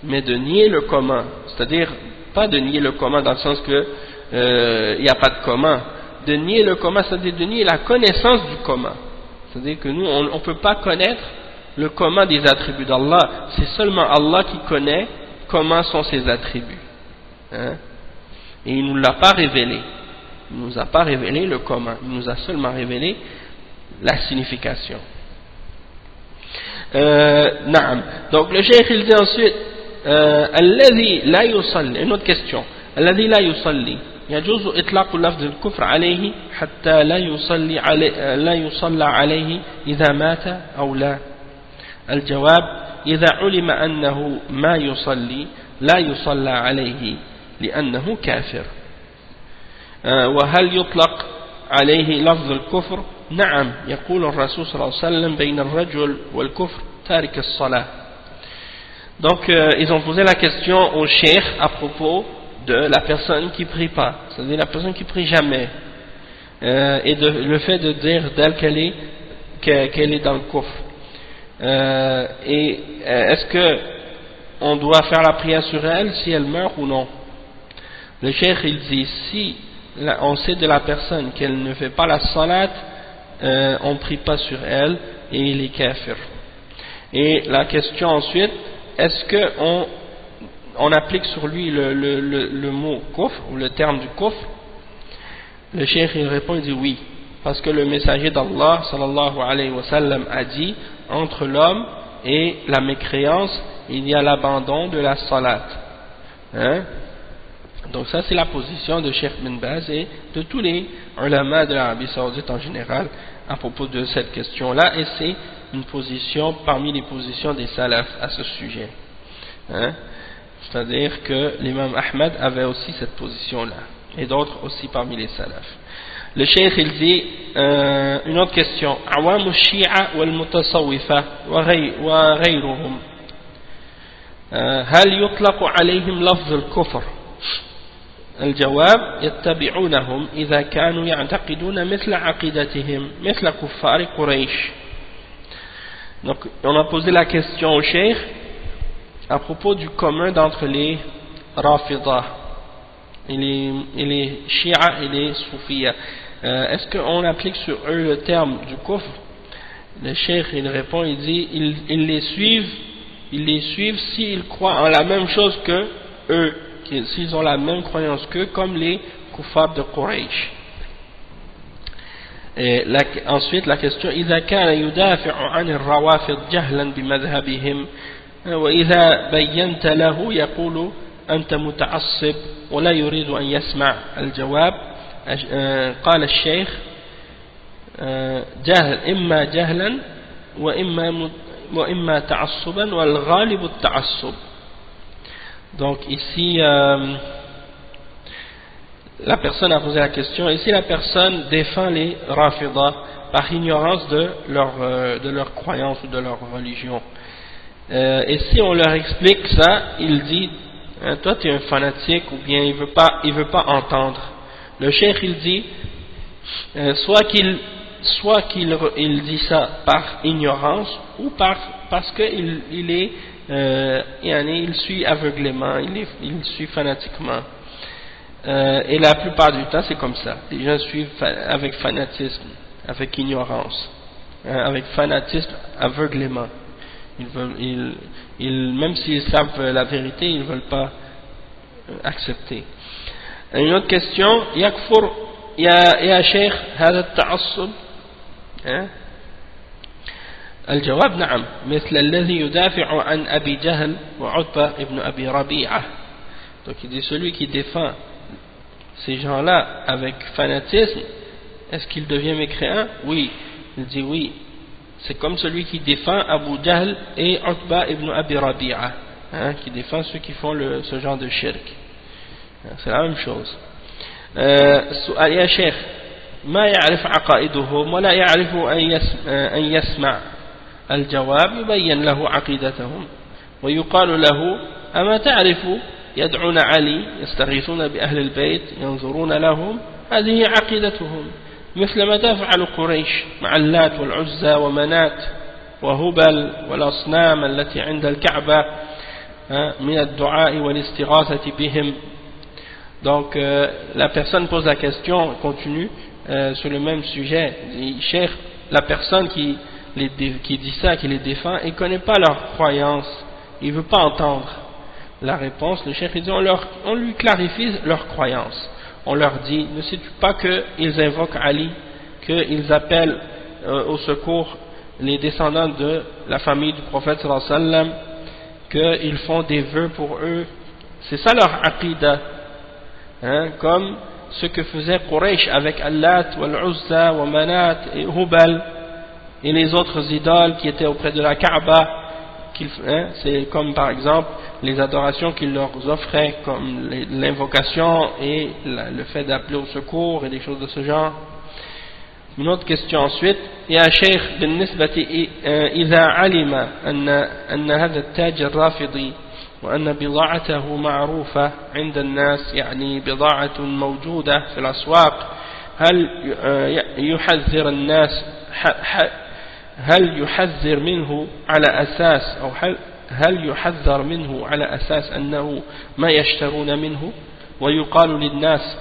mais de nier le comment. C'est-à-dire, pas de nier le comment dans le sens que il n'y a pas de comment. De nier le comment, c'est-à-dire de nier la connaissance du comment. C'est-à-dire que nous, on ne peut pas connaître le comment des attributs d'Allah. C'est seulement Allah qui connaît comment sont ses attributs. Hein? Et il ne nous l'a pas révélé. Il ne nous a pas révélé le comment. Il nous a seulement révélé la signification. Naam. Donc le cheikh il dit ensuite الذي لا يصلي, une autre question, الذي لا يصلي يجوز إطلاق لفظ الكفر عليه حتى لا يصلى عليه إذا مات أو لا. الجواب إذا علم أنه ما يصلي لا يصلى عليه لأنه كافر. وهل يطلق عليه لفظ الكفر؟ نعم، يقول الرسول صلى الله عليه وسلم بين الرجل والكفر تارك الصلاة. Donc ils ont posé la question au cheikh à propos de la personne qui prie pas, c'est-à-dire la personne qui prie jamais, et le fait de dire d'elle qu'elle est dans le coffre. Et est-ce que on doit faire la prière sur elle si elle meurt ou non? Le cheikh il dit, si on sait de la personne qu'elle ne fait pas la salat, on ne prie pas sur elle et il est kafir. Et la question ensuite, est-ce que on applique sur lui le mot kufr ou le terme du kufr? Le cheikh il répond, il dit oui, parce que le messager d'Allah sallallahu alayhi wa sallam a dit, entre l'homme et la mécréance il y a l'abandon de la salat, hein? Donc ça c'est la position de Cheikh Bin Baz et de tous les ulama de l'Arabie Saoudite en général à propos de cette question là, et c'est une position parmi les positions des salafs à ce sujet, hein? C'est-à-dire que l'imam Ahmad avait aussi cette position là et d'autres aussi parmi les salafs. Le cheikh il dit une autre question, Awamu Shi'a wal Mutasawwifa wa ghayruhum هل يطلق عليهم لفظ الكفر؟ الجواب يتبعونهم إذا كانوا يعتقدون مثل عقيدتهم مثل كفار قريش. Donc on a posé la question au cheikh à propos du commun d'entre les Rafidah et les Shia et les Soufiyas. Est-ce qu'on applique sur eux le terme du kufr? Le cheikh il répond, il dit ils les suivent s'ils croient en la même chose que eux, s'ils ont la même croyance qu'eux, comme les kuffars de Quraysh. Ensuite la question, إذا كان يدافع عن الروافض جهلا بمذهبهم وإذا بينت له يقول أنت متعصب ولا يريد أن يسمع. الجواب قال الشيخ جهل إما جهلا وإما تعصبا والغالب التعصب. Donc ici la personne a posé la question, ici la personne défend les Rafidah par ignorance de leur croyance ou de leur religion, et si on leur explique ça, il dit toi tu es un fanatique, ou bien il veut pas entendre. Le cheikh il dit soit qu'il dit ça par ignorance ou parce qu'il il suit aveuglément, il suit fanatiquement, et la plupart du temps c'est comme ça, les gens suivent avec fanatisme, avec ignorance, avec fanatisme, aveuglément. Même s'ils savent la vérité, ils ne veulent pas accepter. Une autre question, yakfur ya sheikh هذا التعصب؟ الجواب نعم، مثل الذي يدافع عن أبي جهل وعتبة ابن أبي ربيعة. Donc il dit celui qui défend ces gens-là avec fanatisme, est-ce qu'il devient mécréant? Oui, il dit oui, c'est comme celui qui défend Abu Jahl et Utba ibn Abi Rabi'a, qui défend ceux qui font ce genre de shirk. C'est la même chose. سؤال يا شيخ ما يعرف عقائدهم ولا يعرف أن يسمع. الجواب يبين له عقيدتهم ويقال له أما تعرف يدعون علي يستغيثون بأهل البيت ينظرون لهم، هذه عقيدتهم مثل ما تفعل قريش مع اللات والعزى ومنات وهبل والأصنام التي عند الكعبة من الدعاء والاستغاثة بهم. Donc la personne pose la question, continue sur le même sujet, dit, Cheikh, la personne qui dit ça, qui les défend, il ne connaît pas leur croyance, il ne veut pas entendre la réponse. Le Cheikh dit, on lui clarifie leur croyance, on leur dit, ne sais-tu pas qu'ils invoquent Ali, qu'ils appellent au secours les descendants de la famille du prophète sallallahu alayhi wa sallam, qu'ils font des vœux pour eux, c'est ça leur aqidah. Comme ce que faisait Quraysh avec Allat, Wal-Uzza, Wa-Manat et Hubal et les autres idoles qui étaient auprès de la Kaaba, c'est comme par exemple les adorations qu'ils leur offraient, comme l'invocation et le fait d'appeler au secours et des choses de ce genre. Une autre question ensuite. يا شيخ بالنسبة إذا علم أن هذا التاجر رافضي وأن بضاعته معروفة عند الناس يعني بضاعة موجودة في الأسواق هل يحذر الناس هل يحذر منه على أساس أو هل يحذر منه على أساس أنه ما يشترون منه ويقال للناس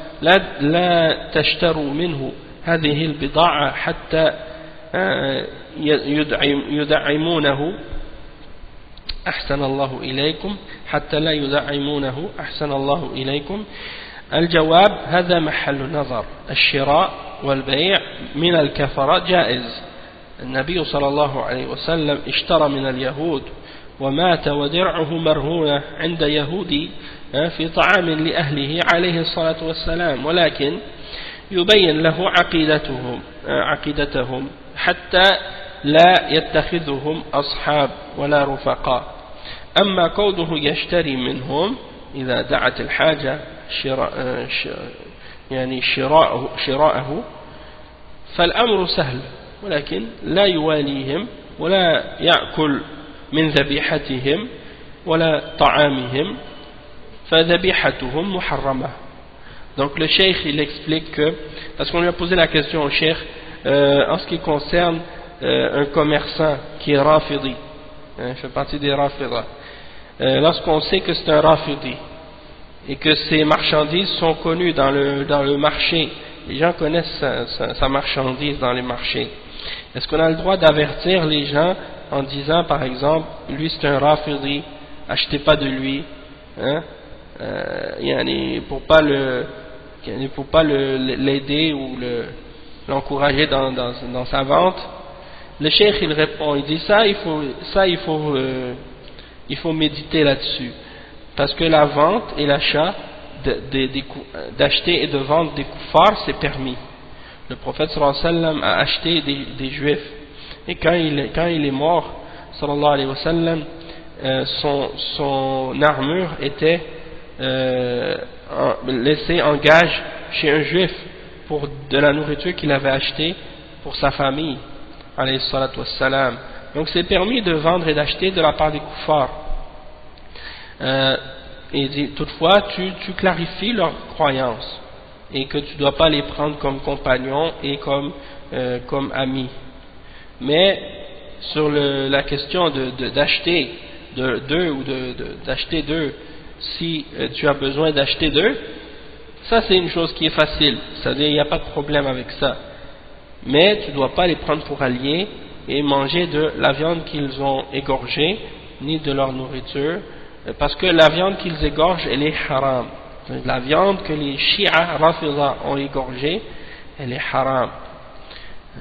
لا تشتروا منه هذه البضاعة حتى يدعمونه أحسن الله إليكم حتى لا يدعمونه أحسن الله إليكم. الجواب هذا محل نظر. الشراء والبيع من الكفرات جائز. النبي صلى الله عليه وسلم اشترى من اليهود ومات ودرعه مرهونة عند يهودي في طعام لأهله عليه الصلاة والسلام، ولكن يبين له عقيدتهم حتى لا يتخذهم أصحاب ولا رفقاء. أما كونه يشتري منهم إذا دعت الحاجة يعني شراءه فالأمر سهل، ولكن لا يواليهم ولا يأكل من ذبيحتهم ولا طعامهم فذبيحتهم محرمة. Donc le cheikh il explique que, parce qu'on lui a posé la question au cheikh en ce qui concerne un commerçant qui est rafidi, il fait partie des rafidas, lorsqu'on sait que c'est un rafidi et que ses marchandises sont connues dans le marché, les gens connaissent sa marchandise dans les marchés, est-ce qu'on a le droit d'avertir les gens en disant par exemple lui c'est un rafidi, achetez pas de lui, hein, pour pas l'aider ou l'encourager dans sa vente? Le cheikh il répond, il dit il faut méditer là-dessus, parce que la vente et l'achat d'acheter et de vendre des kuffars c'est permis. Le prophète sallallahu alayhi wa sallam a acheté des juifs, et quand il est mort sallallahu alayhi wa sallam, son armure était laissée en gage chez un juif pour de la nourriture qu'il avait achetée pour sa famille alayhi salatu wassalam. Donc c'est permis de vendre et d'acheter de la part des kuffars, et toutefois tu clarifies leur croyance et que tu ne dois pas les prendre comme compagnons et comme amis. Mais sur la question d'acheter d'acheter d'eux, si tu as besoin d'acheter d'eux, ça c'est une chose qui est facile, c'est-à-dire il n'y a pas de problème avec ça, mais tu ne dois pas les prendre pour alliés et manger de la viande qu'ils ont égorgée ni de leur nourriture, parce que la viande qu'ils égorgent elle est haram. La viande que les Shia Rafida ont égorgée elle est haram,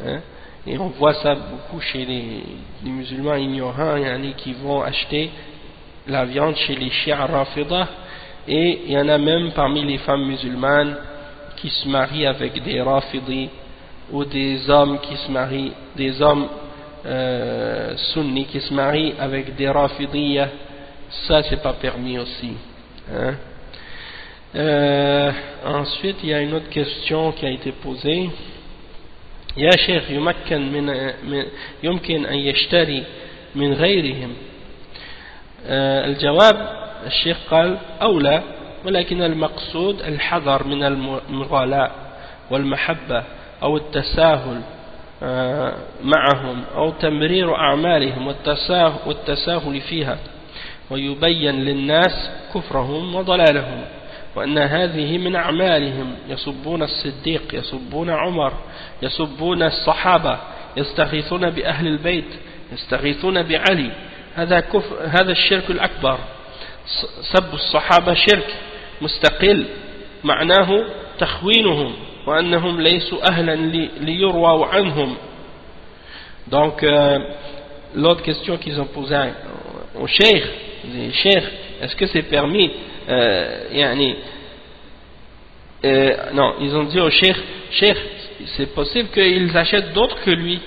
hein? Et on voit ça beaucoup chez les musulmans ignorants, qui vont acheter la viande chez les Shia Rafida, et il y en a même parmi les femmes musulmanes qui se marient avec des Rafidi, ou des hommes qui se marient, des hommes sunnis qui se marient avec des Rafidiyya. Ça c'est pas permis aussi, hein? Ensuite il y a une autre question qui a été posée. يا شيخ يمكن أن يشتري من غيرهم؟ الجواب الشيخ قال أولى، ولكن المقصود الحذر من المغالاة والمحبة أو التساهل معهم أو تمرير أعمالهم والتساهل فيها، ويبين للناس كفرهم وضلالهم، وأن هذه من أعمالهم، يسبون الصديق، يسبون عمر، يسبون الصحابة، يستغيثون بأهل البيت، يستغيثون بعلي، هذا الشرك الأكبر. سب الصحابة شرك مستقل معناه تخوينهم وأنهم ليسوا أهلا ليرووا عنهم. Donc l'autre question qu'ils ont posée au cheikh, est-ce que c'est permis, non, ils ont dit au cheikh, c'est possible qu'ils achètent d'autres que lui,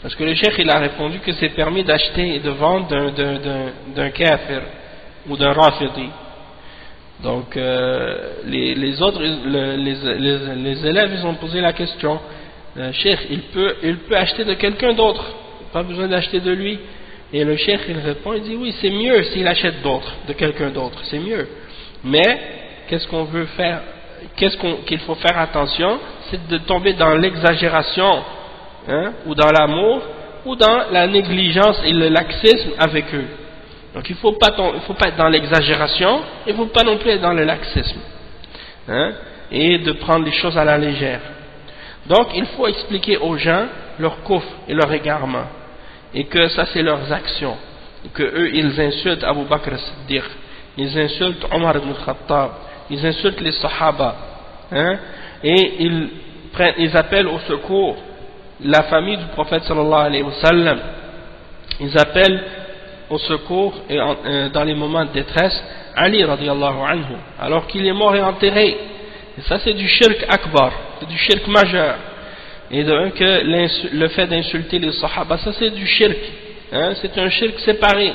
parce que le cheikh il a répondu que c'est permis d'acheter et de vendre d'un kafir ou d'un rafidi. Donc les autres, les élèves ils ont posé la question, cheikh, il peut acheter de quelqu'un d'autre, pas besoin d'acheter de lui. Et le cheikh il répond, il dit oui, c'est mieux s'il achète de quelqu'un d'autre, c'est mieux. Mais qu'est-ce qu'on veut faire, qu'il faut faire attention, c'est de tomber dans l'exagération, hein, ou dans l'amour, ou dans la négligence et le laxisme avec eux. Donc il ne faut pas être dans l'exagération, il ne faut pas non plus être dans le laxisme, hein, et de prendre les choses à la légère. Donc il faut expliquer aux gens leur kufr et leur égarement, et que ça c'est leurs actions, et que eux ils insultent Abu Bakr as-Siddiq, ils insultent Omar ibn Khattab, ils insultent les Sahaba, hein, et ils appellent au secours la famille du prophète sallallahu alayhi wa sallam, ils appellent au secours et dans les moments de détresse Ali radiallahu anhu, alors qu'il est mort et enterré. Et ça c'est du shirk akbar, c'est du shirk majeur. Et de un que le fait d'insulter les sahaba, ça c'est du shirk, hein, c'est un shirk séparé.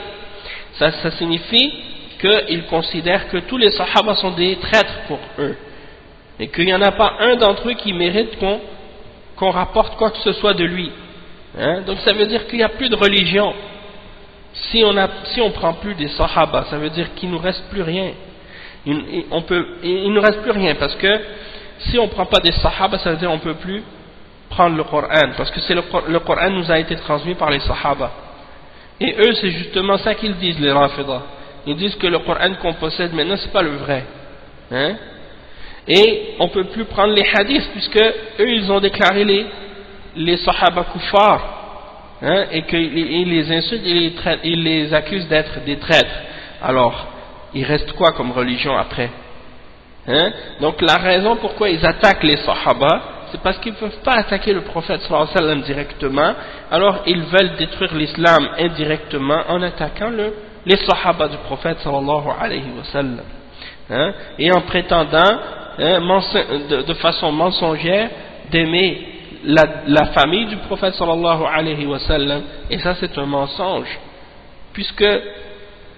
Ça signifie qu'ils considèrent que tous les sahaba sont des traîtres pour eux, et qu'il n'y en a pas un d'entre eux qui mérite qu'on rapporte quoi que ce soit de lui, hein. Donc ça veut dire qu'il n'y a plus de religion. Si on prend plus des sahaba, ça veut dire qu'il ne nous reste plus rien. Il ne nous reste plus rien, parce que si on ne prend pas des sahaba, ça veut dire qu'on ne peut plus prendre le Coran, parce que le Coran nous a été transmis par les sahaba. Et eux, c'est justement ça qu'ils disent, les Rafida. Ils disent que le Coran qu'on possède maintenant, c'est pas le vrai, hein? Et on ne peut plus prendre les hadiths, puisque eux, ils ont déclaré les sahaba kuffar, hein, et qu'ils les insultent, ils les accusent d'être des traîtres. Alors, il reste quoi comme religion après, hein? Donc la raison pourquoi ils attaquent les sahaba, c'est parce qu'ils ne peuvent pas attaquer le prophète sallallahu alayhi wa sallam directement, alors ils veulent détruire l'islam indirectement en attaquant les sahaba du prophète sallallahu alayhi wa sallam, hein, et en prétendant, hein, de façon mensongère d'aimer la famille du prophète sallallahu alayhi wa sallam. Et ça c'est un mensonge, puisque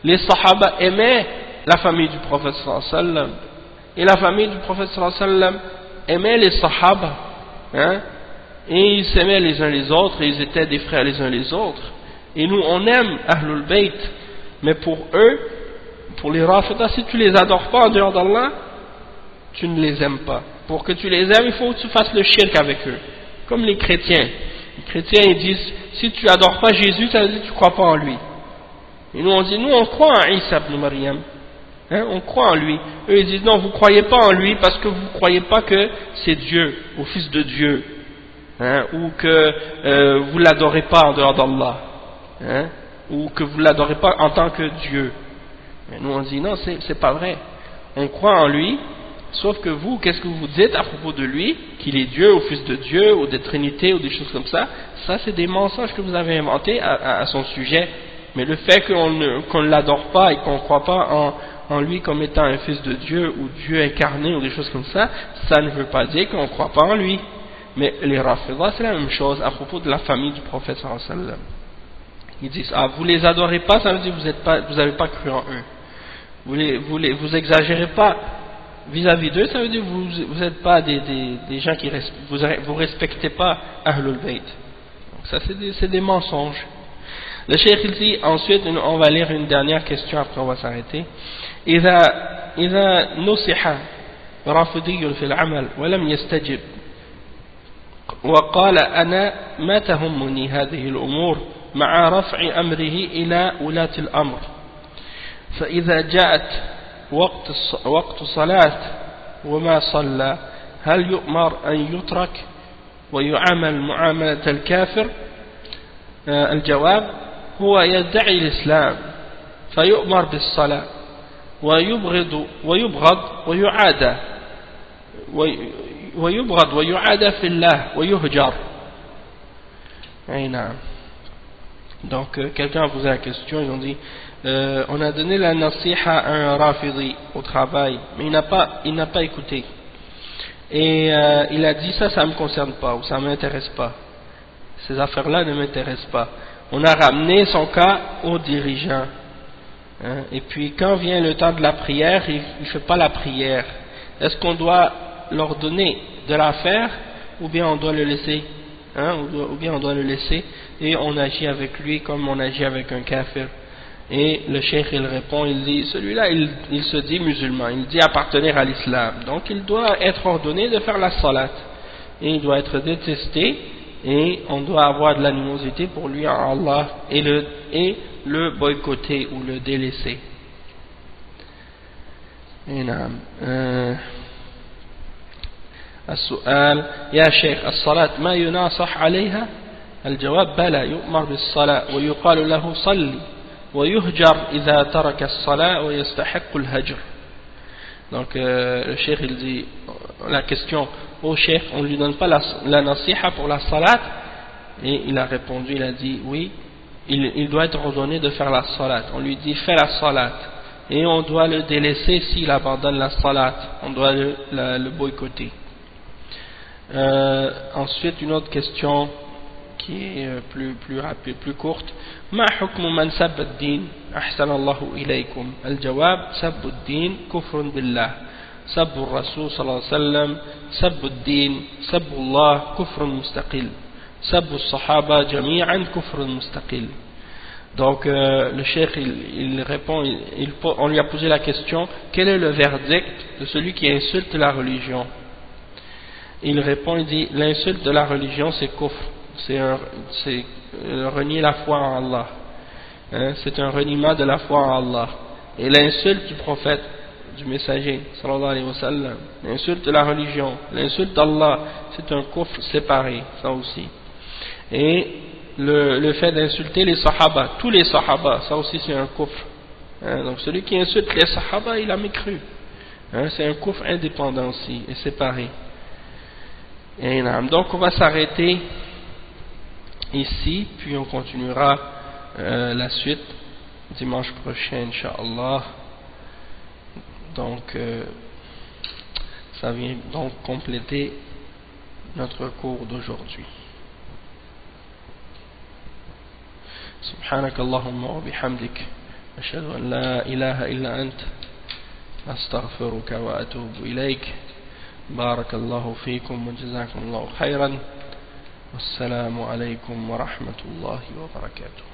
les sahaba aimaient la famille du prophète sallallahu alayhi wa sallam, et la famille du prophète sallallahu alayhi wa sallam aimait les sahaba, hein, et ils s'aimaient les uns les autres, et ils étaient des frères les uns les autres. Et nous on aime Ahlul Bayt, mais pour eux, pour les Rafidah, si tu les adores pas en dehors d'Allah, tu ne les aimes pas. Pour que tu les aimes, il faut que tu fasses le shirk avec eux, comme les chrétiens. Les chrétiens ils disent, si tu adores pas Jésus, ça veut dire que tu crois pas en lui. Et nous on dit, nous on croit en Isa ibn Maryam, hein, on croit en lui. Eux ils disent, non, vous croyez pas en lui parce que vous croyez pas que c'est Dieu, ou fils de Dieu, hein, ou que vous l'adorez pas en dehors d'Allah, hein, ou que vous l'adorez pas en tant que Dieu. Mais nous on dit, non, c'est pas vrai. On croit en lui, sauf que vous, qu'est-ce que vous dites à propos de lui, qu'il est Dieu, ou fils de Dieu, ou de Trinité, ou des choses comme ça, ça c'est des mensonges que vous avez inventés à son sujet. Mais le fait qu'on ne l'adore pas et qu'on ne croit pas en lui comme étant un fils de Dieu, ou Dieu incarné, ou des choses comme ça, ça ne veut pas dire qu'on ne croit pas en lui. Mais les Rafidah, c'est la même chose à propos de la famille du prophète sallallahu alayhi wa sallam. Ils disent, ah, vous les adorez pas, ça veut dire que vous n'avez pas cru en eux. Vous exagérez pas vis-à-vis d'eux, ça veut dire que vous n'êtes pas des gens qui vous respectez pas Ahlul Bayt. Donc ça c'est des mensonges. Le cheikh il dit ensuite, on va lire une dernière question, après on va s'arrêter. إذا نصح رافضي في العمل ولم يستجب وقال أنا ما تهمني هذه الأمور مع رفع أمره إلى ولاة الأمر، فإذا جاءت وقت الصلاة وما صلى هل يؤمر أن يترك ويعامل معاملة الكافر؟ الجواب هو يدعي الإسلام فيؤمر بالصلاة ويبغض ويعادى في الله ويهجر. أي نعم. Donc quelqu'un a posé la question, ils ont dit on a donné la nasiha à un rafidi au travail, mais il n'a pas écouté, et il a dit ça me concerne pas, ou ça m'intéresse pas, ces affaires là ne m'intéressent pas. On a ramené son cas aux dirigeants, hein, et puis quand vient le temps de la prière, il ne fait pas la prière. Est-ce qu'on doit leur donner de la faire, ou bien on doit le laisser, ou bien on doit le laisser et on agit avec lui comme on agit avec un kafir. Et le cheikh il répond, il dit, celui-là il se dit musulman, il dit appartenir à l'islam, donc il doit être ordonné de faire la salat, et il doit être détesté, et on doit avoir de l'animosité pour lui en Allah, et le boycotter ou le délaisser. السؤال يا شيخ الصلاة ما يناصح عليها؟ الجواب بلى، يؤمر بالصلاة ويقال له صلي ويهجر إذا ترك الصلاة ويستحق الهجر. Donc le cheikh il dit la question au cheikh, on ne lui donne pas la nasiha pour la salat, et il a répondu, il a dit oui, il doit être ordonné de faire la salat. On lui dit fais la salat, et on doit le délaisser s'il abandonne la salat, on doit le boycotter. Ensuite une autre question qui est plus rapide, plus courte. ما حكم من سب الدين أحسن الله إليكم؟ الجواب سب الدين كفر بالله، سب الرسول صلى الله عليه وسلم سب الدين، سب الله كفر مستقل، سب الصحابة جميعا كفر مستقل. Donc le cheikh il répond, on lui a posé la question, quel est le verdict de celui qui insulte la religion? Il répond, il dit, l'insulte de la religion c'est kufr, c'est renier la foi en Allah, c'est un reniement de la foi en Allah. Et l'insulte du prophète, du messager sallallahu alayhi wa sallam, l'insulte de la religion, l'insulte d'Allah, c'est un kufr séparé, ça aussi. Et le fait d'insulter les sahaba, tous les sahaba, ça aussi c'est un kufr. Donc celui qui insulte les sahaba, il a mécru. C'est un kufr indépendant aussi, et séparé. Et donc on va s'arrêter ici, puis on continuera la suite dimanche prochain, Inch'Allah. Donc ça vient donc compléter notre cours d'aujourd'hui. سبحانك اللهم وبحمدك أشهد أن لا إله إلا أنت أستغفرك وأتوب إليك. بارك الله فيكم وجزاكم الله خيرا. والسلام عليكم ورحمة الله وبركاته.